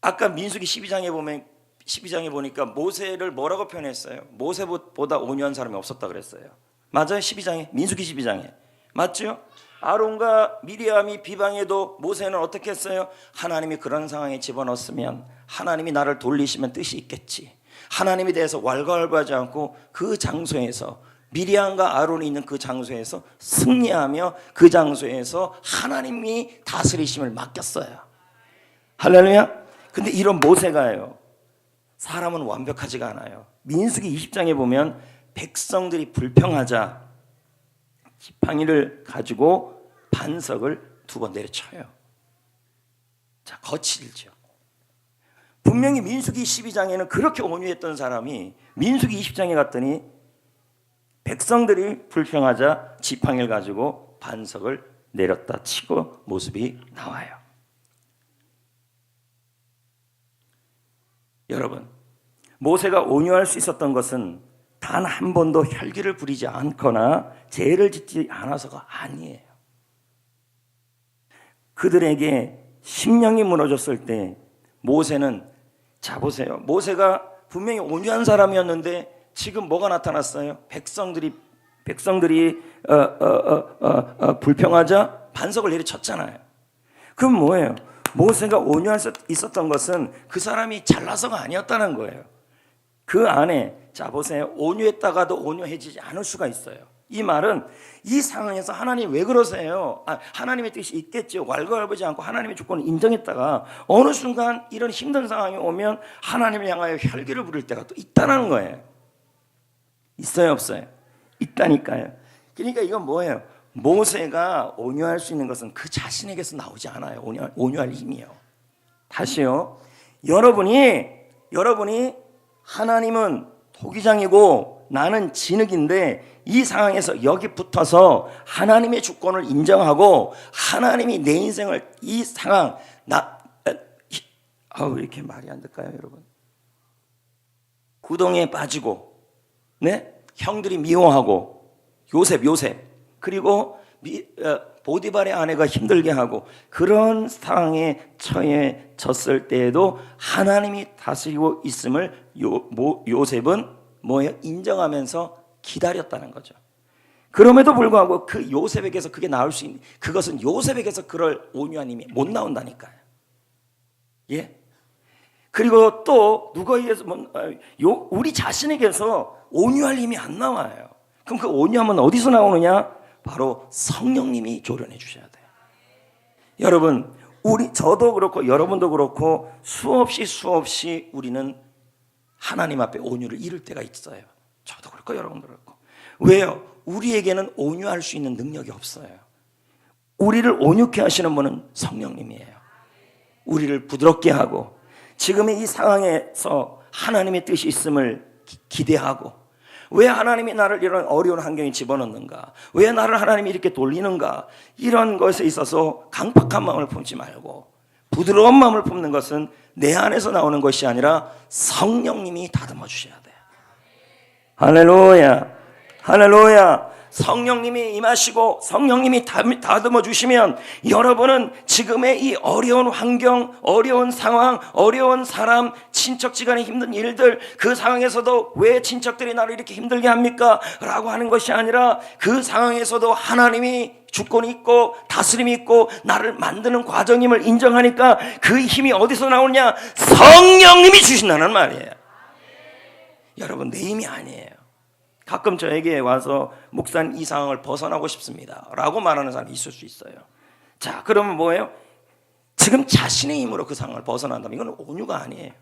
아까 민수기 12장에 보니까 모세를 뭐라고 표현했어요? 모세보다 온유한 사람이 없었다 그랬어요. 맞아요? 12장에, 민수기 12장에 맞죠? 아론과 미리암이 비방해도 모세는 어떻게 했어요? 하나님이 그런 상황에 집어넣었으면 하나님이 나를 돌리시면 뜻이 있겠지. 하나님에 대해서 왈가왈부하지 않고 그 장소에서, 미리암과 아론이 있는 그 장소에서 승리하며 그 장소에서 하나님이 다스리심을 맡겼어요. 할렐루야. 근데 이런 모세가요, 사람은 완벽하지가 않아요. 민수기 20장에 보면 백성들이 불평하자 지팡이를 가지고 반석을 2번 내려쳐요. 자, 거칠죠. 분명히 민수기 12장에는 그렇게 온유했던 사람이 민수기 20장에 갔더니 백성들이 불평하자 지팡이를 가지고 반석을 내렸다 치고 모습이 나와요. 여러분, 모세가 온유할 수 있었던 것은 단 한 번도 혈기를 부리지 않거나 죄를 짓지 않아서가 아니에요. 그들에게 심령이 무너졌을 때 모세는, 자 보세요, 모세가 분명히 온유한 사람이었는데 지금 뭐가 나타났어요? 백성들이 불평하자 반석을 내리쳤잖아요. 그럼 뭐예요? 모세가 온유할 수 있었던 것은 그 사람이 잘나서가 아니었다는 거예요. 그 안에, 자 보세요, 온유했다가도 온유해지지 않을 수가 있어요. 이 말은 이 상황에서 하나님 왜 그러세요? 하나님의 뜻이 있겠죠. 왈가왈부하지 않고 하나님의 주권을 인정했다가 어느 순간 이런 힘든 상황이 오면 하나님을 향하여 혈기를 부릴 때가 또 있다는 거예요. 있어요, 없어요? 있다니까요. 그러니까 이건 뭐예요? 모세가 온유할 수 있는 것은 그 자신에게서 나오지 않아요. 온유할 힘이요. 다시요. 여러분이 하나님은 토기장이고 나는 진흙인데 이 상황에서 여기 붙어서 하나님의 주권을 인정하고 하나님이 내 인생을, 이 상황, 왜 이렇게 말이 안 될까요, 여러분? 구덩이에 빠지고, 네? 형들이 미워하고, 요셉, 그리고 보디발의 아내가 힘들게 하고, 그런 상황에 처해졌을 때에도 하나님이 다스리고 있음을 요셉은 뭐예요? 인정하면서 기다렸다는 거죠. 그럼에도 불구하고 그 요셉에게서 그게 나올 수 있는, 그것은 요셉에게서 그럴 온유한 힘이 못 나온다니까요. 예? 그리고 또 누구에게서 우리 자신에게서 온유할 힘이 안 나와요. 그럼 그 온유함은 어디서 나오느냐? 바로 성령님이 조련해 주셔야 돼요. 여러분, 저도 그렇고 여러분도 그렇고 수없이 우리는 하나님 앞에 온유를 잃을 때가 있어요. 저도 그렇고 여러분도 그렇고. 왜요? 우리에게는 온유할 수 있는 능력이 없어요. 우리를 온유케 하시는 분은 성령님이에요. 우리를 부드럽게 하고 지금의 이 상황에서 하나님의 뜻이 있음을 기대하고, 왜 하나님이 나를 이런 어려운 환경에 집어넣는가? 왜 나를 하나님이 이렇게 돌리는가? 이런 것에 있어서 강팍한 마음을 품지 말고 부드러운 마음을 품는 것은 내 안에서 나오는 것이 아니라 성령님이 다듬어 주셔야 돼요. 할렐루야, 할렐루야. 성령님이 임하시고 성령님이 다듬어 주시면 여러분은 지금의 이 어려운 환경, 어려운 상황, 어려운 사람, 친척지간의 힘든 일들, 그 상황에서도 왜 친척들이 나를 이렇게 힘들게 합니까? 라고 하는 것이 아니라 그 상황에서도 하나님이 주권이 있고 다스림이 있고 나를 만드는 과정임을 인정하니까 그 힘이 어디서 나오느냐? 성령님이 주신다는 말이에요. 여러분, 내 힘이 아니에요. 가끔 저에게 와서 목사님 이 상황을 벗어나고 싶습니다 라고 말하는 사람이 있을 수 있어요. 자, 그러면 뭐예요? 지금 자신의 힘으로 그 상황을 벗어난다면 이건 온유가 아니에요.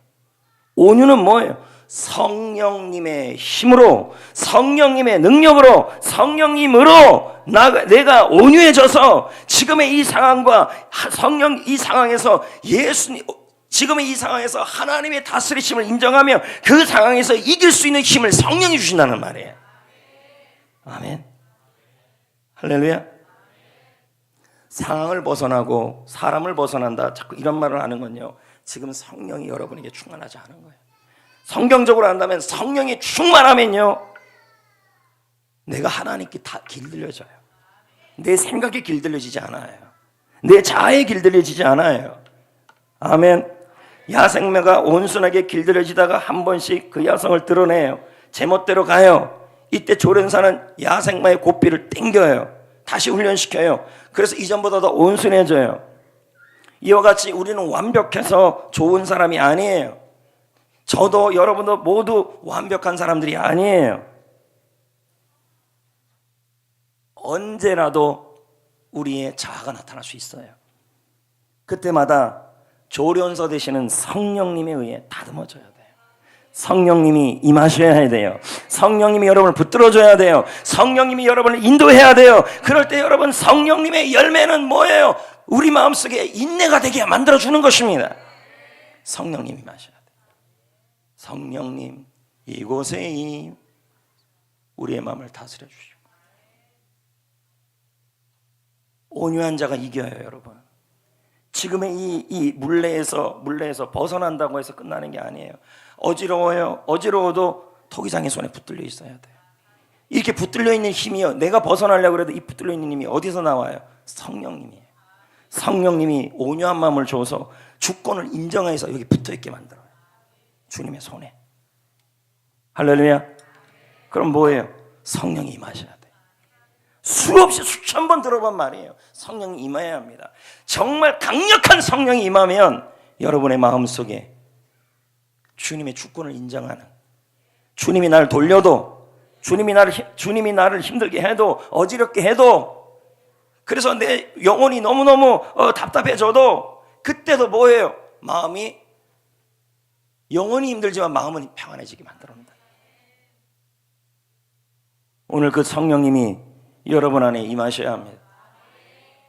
온유는 뭐예요? 성령님의 힘으로, 성령님의 능력으로, 성령님으로 내가 온유해져서 지금의 이 상황과 이 상황에서 예수님, 지금의 이 상황에서 하나님의 다스리심을 인정하며 그 상황에서 이길 수 있는 힘을 성령이 주신다는 말이에요. 아멘. 할렐루야. 상황을 벗어나고 사람을 벗어난다, 자꾸 이런 말을 하는 건요, 지금 성령이 여러분에게 충만하지 않은 거예요. 성경적으로 한다면 성령이 충만하면요, 내가 하나님께 다 길들여져요. 내 생각에 길들여지지 않아요. 내 자아에 길들여지지 않아요. 아멘. 야생마가 온순하게 길들여지다가 한 번씩 그 야성을 드러내요. 제멋대로 가요. 이때 조련사는 야생마의 고삐를 땡겨요. 다시 훈련시켜요. 그래서 이전보다 더 온순해져요. 이와 같이 우리는 완벽해서 좋은 사람이 아니에요. 저도 여러분도 모두 완벽한 사람들이 아니에요. 언제라도 우리의 자아가 나타날 수 있어요. 그때마다 조련사 되시는 성령님에 의해 다듬어져야 돼요. 성령님이 임하셔야 돼요. 성령님이 여러분을 붙들어줘야 돼요. 성령님이 여러분을 인도해야 돼요. 그럴 때 여러분, 성령님의 열매는 뭐예요? 우리 마음속에 인내가 되게 만들어주는 것입니다. 성령님이 임하셔야 돼요. 성령님, 이곳에 우리의 마음을 다스려 주시고. 온유한 자가 이겨요, 여러분. 지금의 이 물레에서 벗어난다고 해서 끝나는 게 아니에요. 어지러워요. 어지러워도 토기장의 손에 붙들려 있어야 돼요. 이렇게 붙들려 있는 힘이요, 내가 벗어나려고 해도 이 붙들려 있는 힘이 어디서 나와요? 성령님이에요. 성령님이 온유한 마음을 줘서 주권을 인정해서 여기 붙어있게 만들어요. 주님의 손에. 할렐루야. 그럼 뭐예요? 성령이 임하셔야 돼요. 수없이 수천 번 들어본 말이에요. 성령이 임해야 합니다. 정말 강력한 성령이 임하면 여러분의 마음속에 주님의 주권을 인정하는, 주님이 나를 돌려도, 주님이 나를 힘들게 해도, 어지럽게 해도, 그래서 내 영혼이 너무너무 답답해져도 그때도 뭐예요? 마음이, 영혼이 힘들지만 마음은 평안해지게 만들어옵니다. 오늘 그 성령님이 여러분 안에 임하셔야 합니다.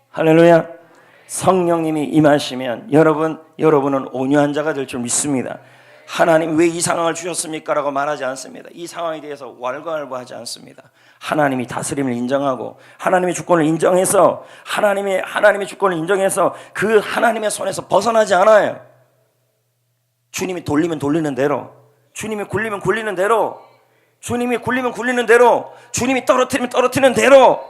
할렐루야. 성령님이 임하시면 여러분은 온유한 자가 될 줄 믿습니다. 하나님 왜 이 상황을 주셨습니까? 라고 말하지 않습니다. 이 상황에 대해서 왈가왈부하지 않습니다. 하나님이 다스림을 인정하고 하나님의 주권을 인정해서 하나님의 주권을 인정해서 그 하나님의 손에서 벗어나지 않아요. 주님이 돌리면 돌리는 대로, 주님이 굴리면 굴리는 대로, 주님이 굴리면 굴리는 대로, 주님이 떨어뜨리면 떨어뜨리는 대로,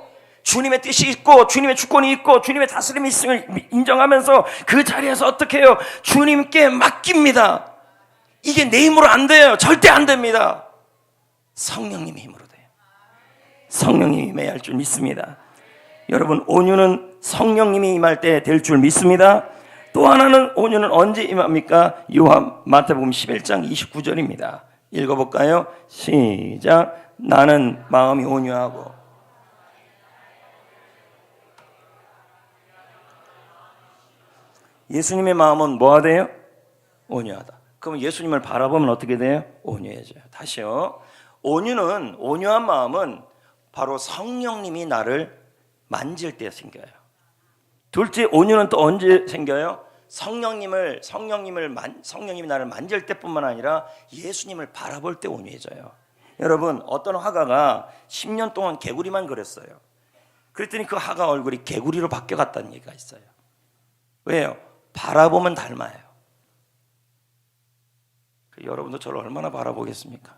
주님의 뜻이 있고 주님의 주권이 있고 주님의 다스림이 있음을 인정하면서 그 자리에서 어떻게 해요? 주님께 맡깁니다. 이게 내 힘으로 안 돼요. 절대 안 됩니다. 성령님의 힘으로 돼요. 성령님이 임해야 할 줄 믿습니다. 여러분, 온유는 성령님이 임할 때 될 줄 믿습니다. 또 하나는, 온유는 언제 임합니까? 마태복음 11장 29절입니다. 읽어볼까요? 시작. 나는 마음이 온유하고 예수님의 마음은 뭐하대요? 온유하다. 그럼 예수님을 바라보면 어떻게 돼요? 온유해져요. 다시요. 온유한 마음은 바로 성령님이 나를 만질 때 생겨요. 둘째, 온유는 또 언제 생겨요? 성령님이 나를 만질 때뿐만 아니라 예수님을 바라볼 때 온유해져요. 여러분 어떤 화가가 10년 동안 개구리만 그렸어요. 그랬더니 그 화가 얼굴이 개구리로 바뀌어갔다는 얘기가 있어요. 왜요? 바라보면 닮아요. 여러분도 저를 얼마나 바라보겠습니까?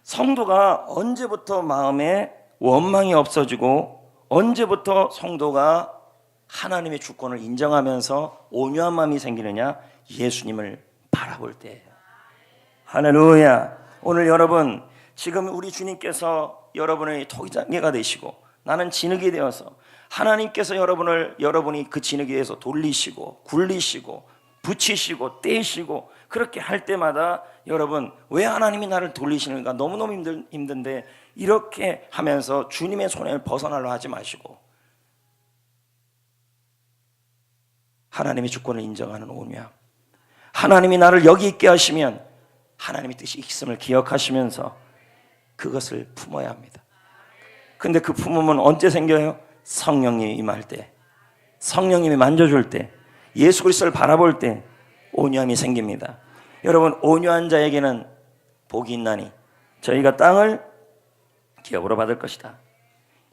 성도가 언제부터 마음에 원망이 없어지고 언제부터 성도가 하나님의 주권을 인정하면서 온유한 마음이 생기느냐? 예수님을 바라볼 때예요. 할렐루야. 오늘 여러분 지금 우리 주님께서 여러분의 토기장개가 되시고 나는 진흙이 되어서 하나님께서 여러분이 그 진흙에서 돌리시고 굴리시고 붙이시고 떼시고 그렇게 할 때마다 여러분 왜 하나님이 나를 돌리시는가 너무너무 힘든데 이렇게 하면서 주님의 손을 벗어나려 하지 마시고 하나님의 주권을 인정하는 온유함, 하나님이 나를 여기 있게 하시면 하나님의 뜻이 있음을 기억하시면서 그것을 품어야 합니다. 근데 그 품으면 언제 생겨요? 성령님이 임할 때, 성령님이 만져줄 때, 예수 그리스도를 바라볼 때 온유함이 생깁니다. 여러분 온유한 자에게는 복이 있나니 저희가 땅을 기업으로 받을 것이다.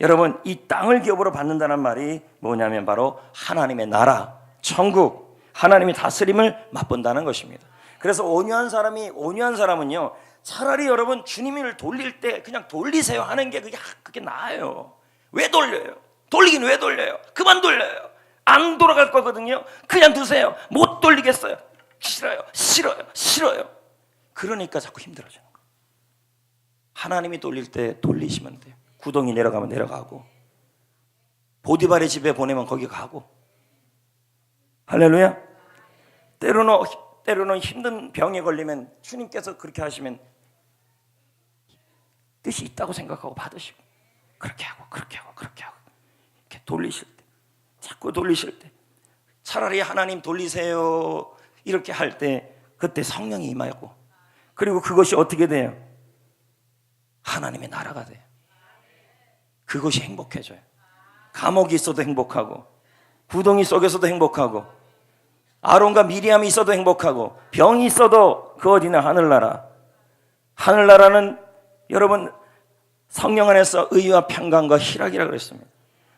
여러분 이 땅을 기업으로 받는다는 말이 뭐냐면 바로 하나님의 나라, 천국, 하나님의 다스림을 맛본다는 것입니다. 그래서 온유한 사람은요 차라리 여러분 주님을 돌릴 때 그냥 돌리세요 하는 게 그게 나아요. 왜 돌려요? 돌리긴 왜 돌려요? 그만 돌려요. 안 돌아갈 거거든요. 그냥 두세요. 못 돌리겠어요. 싫어요. 그러니까 자꾸 힘들어지는 거예요. 하나님이 돌릴 때 돌리시면 돼요. 구덩이 내려가면 내려가고 보디발의 집에 보내면 거기 가고. 할렐루야. 때로는 힘든 병에 걸리면 주님께서 그렇게 하시면 뜻이 있다고 생각하고 받으시고 그렇게 하고 이렇게 돌리실 때, 자꾸 돌리실 때 차라리 하나님 돌리세요 이렇게 할 때 그때 성령이 임하고 그리고 그것이 어떻게 돼요? 하나님의 나라가 돼요. 그것이 행복해져요. 감옥이 있어도 행복하고 구덩이 속에서도 행복하고 아론과 미리암이 있어도 행복하고 병이 있어도 그 어디나 하늘나라. 하늘나라는 여러분 성령 안에서 의와 평강과 희락이라고 그랬습니다.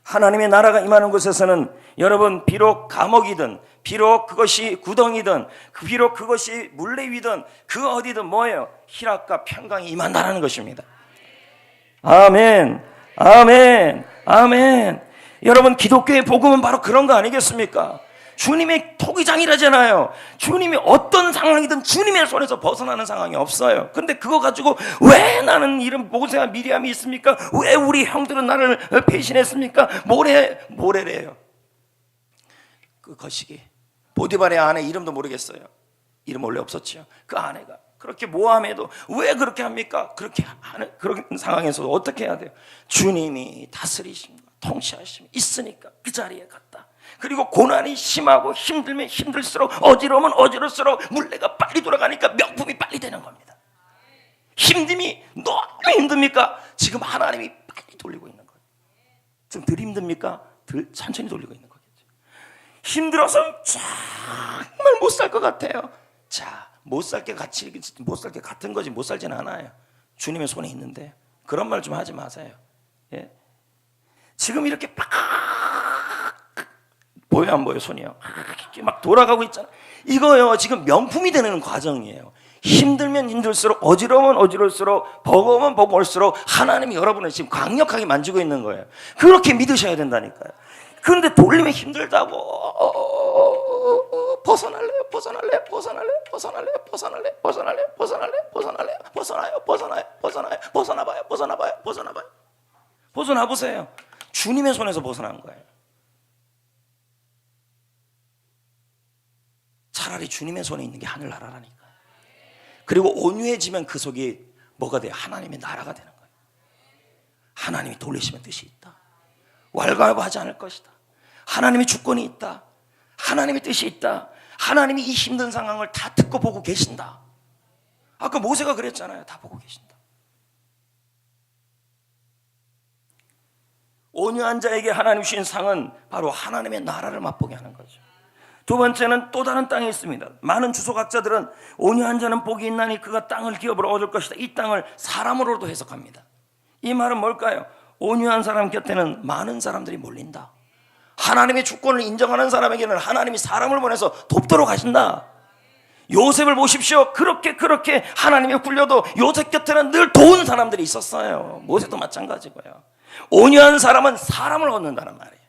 하나님의 나라가 임하는 곳에서는 여러분 비록 감옥이든 비록 그것이 구덩이든 비록 그것이 물레 위든 그 어디든 뭐예요? 희락과 평강이 임한다는 것입니다. 아멘, 아멘, 아멘. 여러분 기독교의 복음은 바로 그런 거 아니겠습니까? 주님의 토기장이라잖아요. 주님이 어떤 상황이든 주님의 손에서 벗어나는 상황이 없어요. 근데 그거 가지고 왜 나는 이런 모세와 미리암이 있습니까? 왜 우리 형들은 나를 배신했습니까? 뭐래래요. 그 거시기 보디발의 아내 이름도 모르겠어요. 이름 원래 없었지요. 그 아내가 그렇게 모함해도 왜 그렇게 합니까? 그렇게 하는 그런 상황에서도 어떻게 해야 돼요? 주님이 다스리시고 통치하시고 있으니까 그 자리에 갔다. 그리고 고난이 심하고 힘들면 힘들수록 어지러우면 어지러울수록 물레가 빨리 돌아가니까 명품이 빨리 되는 겁니다. 힘듦이 너무 힘듭니까? 지금 하나님이 빨리 돌리고 있는 거예요. 좀 덜 힘듭니까? 덜 천천히 돌리고 있는 거겠죠. 힘들어서 정말 못 살 것 같아요. 자, 못 살 게 같은 거지 못 살지는 않아요. 주님의 손에 있는데 그런 말 좀 하지 마세요. 예? 지금 이렇게 팍 보여 안 보여 손이요? 막 돌아가고 있잖아. 이거요 지금 명품이 되는 과정이에요. 힘들면 힘들수록 어지러우면 어지러울수록 버거우면 버거울수록 하나님이 여러분을 지금 강력하게 만지고 있는 거예요. 그렇게 믿으셔야 된다니까요. 그런데 돌리면 힘들다고 벗어날래요. 벗어나 보세요. 주님의 손에서 벗어난 거예요. 차라리 주님의 손에 있는 게 하늘나라라니까. 그리고 온유해지면 그 속에 뭐가 돼요? 하나님의 나라가 되는 거예요. 하나님이 돌리시면 뜻이 있다. 왈가왈부하지 않을 것이다. 하나님의 주권이 있다. 하나님의 뜻이 있다. 하나님이 이 힘든 상황을 다 듣고 보고 계신다. 아까 모세가 그랬잖아요. 다 보고 계신다. 온유한 자에게 하나님 주신 상은 바로 하나님의 나라를 맛보게 하는 거죠. 두 번째는 또 다른 땅이 있습니다. 많은 주석학자들은 온유한 자는 복이 있나니 그가 땅을 기업으로 얻을 것이다. 이 땅을 사람으로도 해석합니다. 이 말은 뭘까요? 온유한 사람 곁에는 많은 사람들이 몰린다. 하나님의 주권을 인정하는 사람에게는 하나님이 사람을 보내서 돕도록 하신다. 요셉을 보십시오. 그렇게 하나님의 굴려도 요셉 곁에는 늘 도운 사람들이 있었어요. 모세도 마찬가지고요. 온유한 사람은 사람을 얻는다는 말이에요.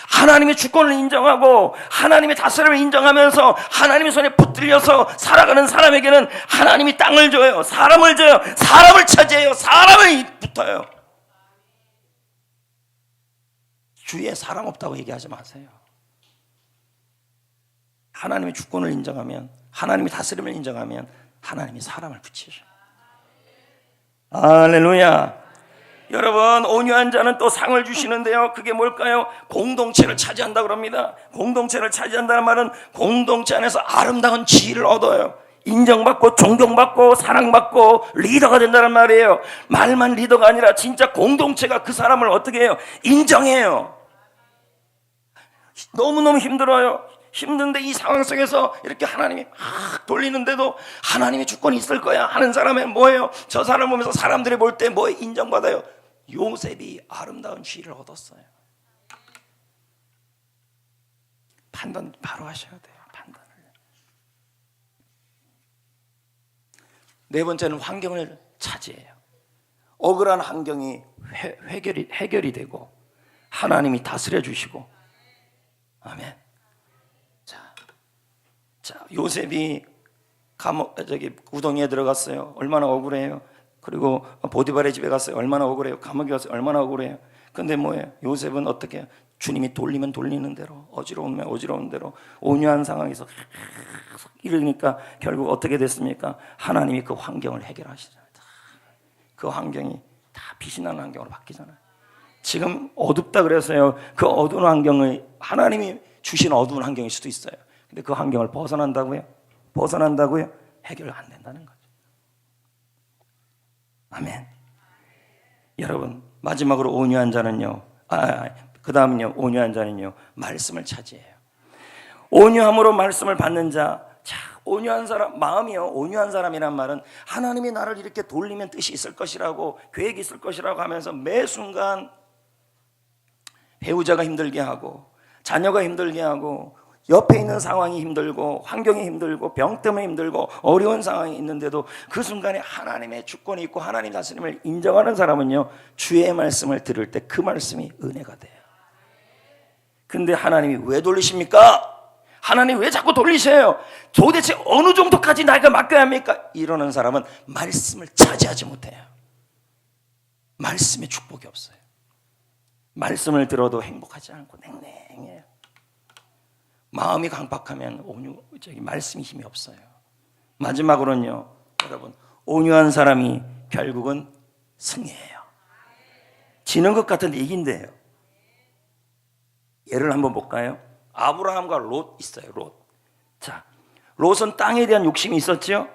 하나님의 주권을 인정하고 하나님의 다스림을 인정하면서 하나님의 손에 붙들려서 살아가는 사람에게는 하나님이 땅을 줘요. 사람을 줘요. 사람을 차지해요. 사람을 붙어요. 주위에 사람 없다고 얘기하지 마세요. 하나님의 주권을 인정하면, 하나님의 다스림을 인정하면 하나님이 사람을 붙이셔. 할렐루야. 여러분, 온유한 자는 또 상을 주시는데요. 그게 뭘까요? 공동체를 차지한다고 합니다. 공동체를 차지한다는 말은 공동체 안에서 아름다운 지위를 얻어요. 인정받고 존경받고 사랑받고 리더가 된다는 말이에요. 말만 리더가 아니라 진짜 공동체가 그 사람을 어떻게 해요? 인정해요. 너무너무 힘들어요. 힘든데 이 상황 속에서 이렇게 하나님이 막 돌리는데도 하나님의 주권이 있을 거야 하는 사람은 뭐예요? 저 사람 보면서 사람들이 볼 때 뭐 인정받아요? 요셉이 아름다운 지위를 얻었어요. 판단 바로 하셔야 돼요. 판단을. 네 번째는 환경을 차지해요. 억울한 환경이 해결이 되고 하나님이 다스려 주시고. 아멘. 자, 요셉이 우동이에 들어갔어요. 얼마나 억울해요. 그리고 보디발의 집에 갔어요. 얼마나 억울해요. 감옥에 갔어요. 얼마나 억울해요. 근데 뭐예요? 요셉은 어떻게 해요? 주님이 돌리면 돌리는 대로, 어지러우면 어지러운 대로 온유한 상황에서 이러니까 결국 어떻게 됐습니까? 하나님이 그 환경을 해결하시잖아요. 그 환경이 다 빛이 나는 환경으로 바뀌잖아요. 지금 어둡다 그래서요. 그 어두운 환경을 하나님이 주신 어두운 환경일 수도 있어요. 근데 그 환경을 벗어난다고요? 해결 안 된다는 거죠. 아멘. 여러분, 마지막으로 온유한 자는요. 그 다음은요. 온유한 자는요. 말씀을 차지해요. 온유함으로 말씀을 받는 자. 자, 온유한 사람, 마음이요. 온유한 사람이란 말은 하나님이 나를 이렇게 돌리면 뜻이 있을 것이라고, 계획이 있을 것이라고 하면서 매 순간 배우자가 힘들게 하고, 자녀가 힘들게 하고, 옆에 있는 상황이 힘들고 환경이 힘들고 병 때문에 힘들고 어려운 상황이 있는데도 그 순간에 하나님의 주권이 있고 하나님 다스림을 인정하는 사람은요, 주의 말씀을 들을 때 그 말씀이 은혜가 돼요. 근데 하나님이 왜 돌리십니까? 하나님 왜 자꾸 돌리세요? 도대체 어느 정도까지 나에게 맡겨야 합니까? 이러는 사람은 말씀을 차지하지 못해요. 말씀에 축복이 없어요. 말씀을 들어도 행복하지 않고 냉랭해요. 마음이 강박하면 말씀이 힘이 없어요. 마지막으로는요, 여러분, 온유한 사람이 결국은 승리해요. 지는 것 같은데 이긴대요. 예를 한번 볼까요? 아브라함과 롯 있어요. 자, 롯은 땅에 대한 욕심이 있었죠.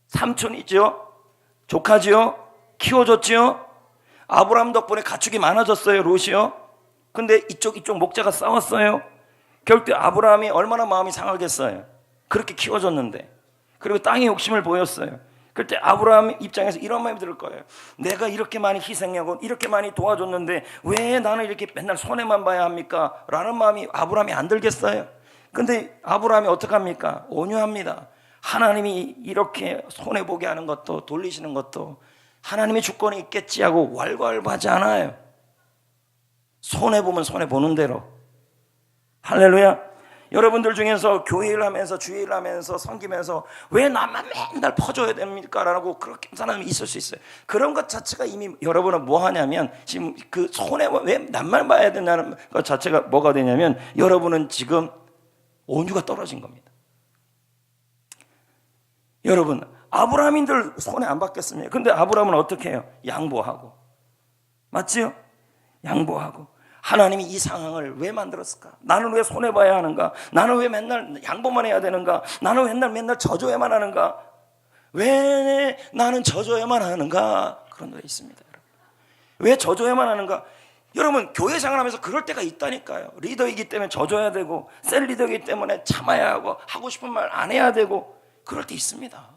삼촌이죠. 조카죠. 키워줬죠. 아브라함 덕분에 가축이 많아졌어요. 롯이요. 근데 이쪽 목자가 싸웠어요. 결국 아브라함이 얼마나 마음이 상하겠어요. 그렇게 키워줬는데. 그리고 땅의 욕심을 보였어요. 그때 아브라함 입장에서 이런 마음이 들 거예요. 내가 이렇게 많이 희생하고 이렇게 많이 도와줬는데 왜 나는 이렇게 맨날 손해만 봐야 합니까? 라는 마음이 아브라함이 안 들겠어요. 근데 아브라함이 어떡합니까? 온유합니다. 하나님이 이렇게 손해보게 하는 것도 돌리시는 것도 하나님의 주권이 있겠지 하고 왈가왈부하지 않아요. 손해보면 손해보는 대로. 할렐루야. 여러분들 중에서 교회를 하면서 주일을 하면서 섬기면서 왜 나만 맨날 퍼줘야 됩니까? 라고 그렇게 사람이 있을 수 있어요. 그런 것 자체가 이미 여러분은 뭐 하냐면 지금 그 손해 왜 나만 봐야 된다는 것 자체가 뭐가 되냐면 여러분은 지금 온유가 떨어진 겁니다. 여러분, 아브라함인들 손해 안 받겠습니까? 근데 아브라함은 어떻게 해요? 양보하고. 맞지요? 양보하고. 하나님이 이 상황을 왜 만들었을까? 나는 왜 손해봐야 하는가? 나는 왜 맨날 양보만 해야 되는가? 나는 맨날 져줘야만 하는가? 왜 나는 져줘야만 하는가? 그런 노래 있습니다. 여러분. 왜 져줘야만 하는가? 여러분 교회 생활하면서 그럴 때가 있다니까요. 리더이기 때문에 져줘야 되고 셀 리더이기 때문에 참아야 하고 하고 싶은 말 안 해야 되고 그럴 때 있습니다.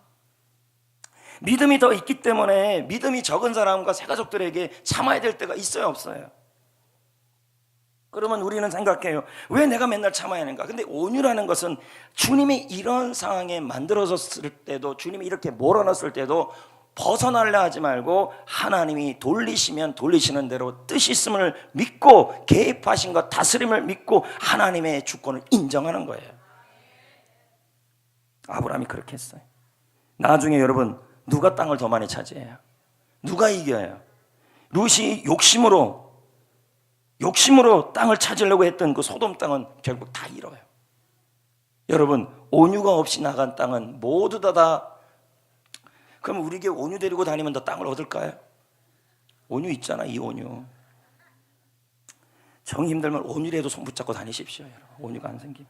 믿음이 더 있기 때문에 믿음이 적은 사람과 새가족들에게 참아야 될 때가 있어요, 없어요? 그러면 우리는 생각해요. 왜 내가 맨날 참아야 하는가? 근데 온유라는 것은 주님이 이런 상황에 만들어졌을 때도, 주님이 이렇게 몰아넣었을 때도 벗어나려 하지 말고 하나님이 돌리시면 돌리시는 대로 뜻이 있음을 믿고 개입하신 것, 다스림을 믿고 하나님의 주권을 인정하는 거예요. 아브라함이 그렇게 했어요. 나중에 여러분 누가 땅을 더 많이 차지해요? 누가 이겨요? 룻이 욕심으로 땅을 찾으려고 했던 그 소돔 땅은 결국 다 잃어요. 여러분 온유가 없이 나간 땅은 모두 다 그럼 우리 교회 온유 데리고 다니면 더 땅을 얻을까요? 온유 있잖아, 이 온유. 정 힘들면 온유라도 손 붙잡고 다니십시오. 여러분. 온유가 안 생기면.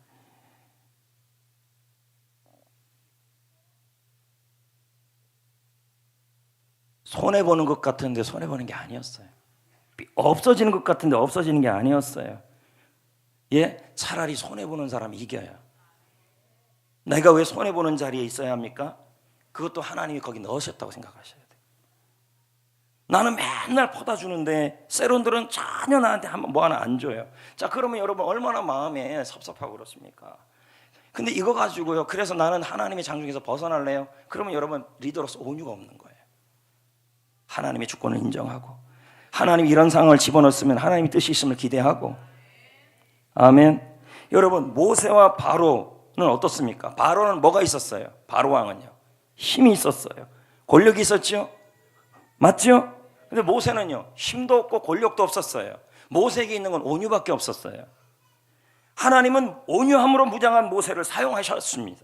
손해보는 것 같은데 손해보는 게 아니었어요. 없어지는 것 같은데 없어지는 게 아니었어요. 예? 차라리 손해보는 사람이 이겨요. 내가 왜 손해보는 자리에 있어야 합니까? 그것도 하나님이 거기 넣으셨다고 생각하셔야 돼요. 나는 맨날 퍼다 주는데 세론들은 전혀 나한테 뭐 하나 안 줘요. 자, 그러면 여러분 얼마나 마음에 섭섭하고 그렇습니까? 근데 이거 가지고요, 그래서 나는 하나님의 장중에서 벗어날래요? 그러면 여러분 리더로서 온유가 없는 거예요. 하나님의 주권을 인정하고 하나님이 이런 상황을 집어넣었으면 하나님의 뜻이 있음을 기대하고. 아멘. 여러분 모세와 바로는 어떻습니까? 바로는 뭐가 있었어요? 바로 왕은요, 힘이 있었어요. 권력이 있었죠? 맞죠? 근데 모세는요, 힘도 없고 권력도 없었어요. 모세에게 있는 건 온유밖에 없었어요. 하나님은 온유함으로 무장한 모세를 사용하셨습니다.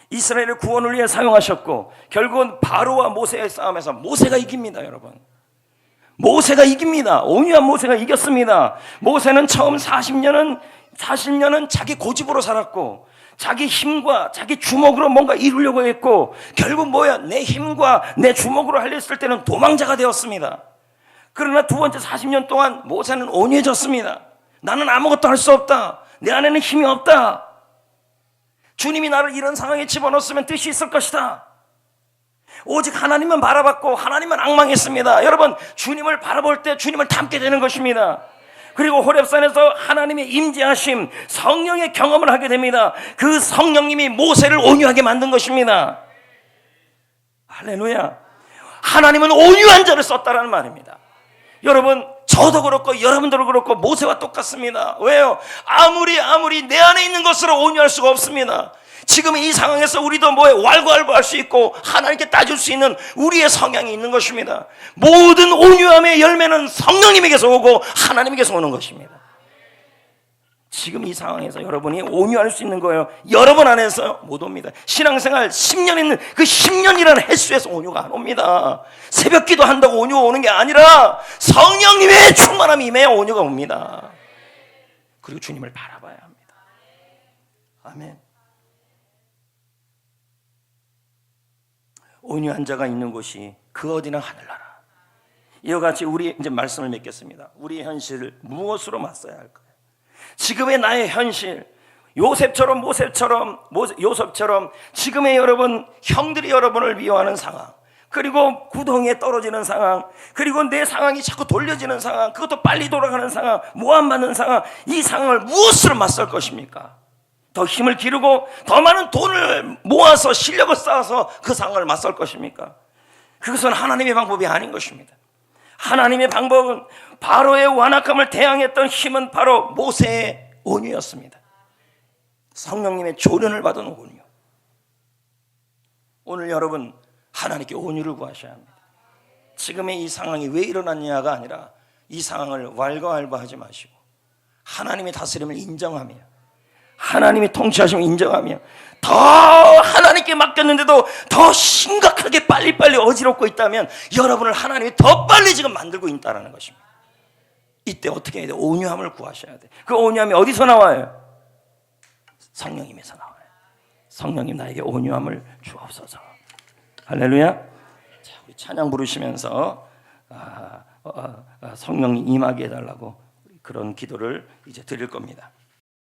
이스라엘의 구원을 위해 사용하셨고 결국은 바로와 모세의 싸움에서 모세가 이깁니다. 여러분 모세가 이깁니다. 온유한 모세가 이겼습니다. 모세는 처음 40년은 자기 고집으로 살았고 자기 힘과 자기 주먹으로 뭔가 이루려고 했고 결국 뭐야, 내 힘과 내 주먹으로 하려 했을 때는 도망자가 되었습니다. 그러나 두 번째 40년 동안 모세는 온유해졌습니다. 나는 아무것도 할 수 없다. 내 안에는 힘이 없다. 주님이 나를 이런 상황에 집어넣었으면 뜻이 있을 것이다. 오직 하나님만 바라봤고 하나님만 앙망했습니다. 여러분 주님을 바라볼 때 주님을 닮게 되는 것입니다. 그리고 호렙산에서 하나님의 임재하심, 성령의 경험을 하게 됩니다. 그 성령님이 모세를 온유하게 만든 것입니다. 할렐루야. 하나님은 온유한 자를 썼다라는 말입니다. 여러분 저도 그렇고 여러분들도 그렇고 모세와 똑같습니다. 왜요? 아무리 내 안에 있는 것으로 온유할 수가 없습니다. 지금 이 상황에서 우리도 왈가왈부할 수 있고 하나님께 따질 수 있는 우리의 성향이 있는 것입니다. 모든 온유함의 열매는 성령님에게서 오고 하나님에게서 오는 것입니다. 지금 이 상황에서 여러분이 온유할 수 있는 거예요. 여러분 안에서 못 옵니다. 신앙생활 10년 있는 그 10년이라는 횟수에서 온유가 안 옵니다. 새벽 기도 한다고 온유가 오는 게 아니라 성령님의 충만함이 임해야 온유가 옵니다. 그리고 주님을 바라봐야 합니다. 아멘. 온유한 자가 있는 곳이 그 어디나 하늘나라. 이와 같이 우리 이제 말씀을 맺겠습니다. 우리의 현실을 무엇으로 맞서야 할까요? 지금의 나의 현실, 요셉처럼 지금의 여러분 형들이 여러분을 미워하는 상황, 그리고 구덩이에 떨어지는 상황, 그리고 내 상황이 자꾸 돌려지는 상황, 그것도 빨리 돌아가는 상황, 모함받는 상황, 이 상황을 무엇으로 맞설 것입니까? 더 힘을 기르고 더 많은 돈을 모아서 실력을 쌓아서 그 상황을 맞설 것입니까? 그것은 하나님의 방법이 아닌 것입니다. 하나님의 방법은 바로의 완악함을 대항했던 힘은 바로 모세의 온유였습니다. 성령님의 조련을 받은 온유. 오늘 여러분 하나님께 온유를 구하셔야 합니다. 지금의 이 상황이 왜 일어났냐가 아니라 이 상황을 왈가왈부하지 마시고 하나님의 다스림을 인정하며 하나님의 통치하심을 인정하며 더 하나님께 맡겼는데도 더 심각하게 빨리빨리 어지럽고 있다면 여러분을 하나님이 더 빨리 지금 만들고 있다는 것입니다. 이때 어떻게 해야 돼요? 온유함을 구하셔야 돼요. 그 온유함이 어디서 나와요? 성령님에서 나와요. 성령님 나에게 온유함을 주옵소서. 할렐루야. 자, 우리 찬양 부르시면서 성령이 임하게 해달라고 그런 기도를 이제 드릴 겁니다.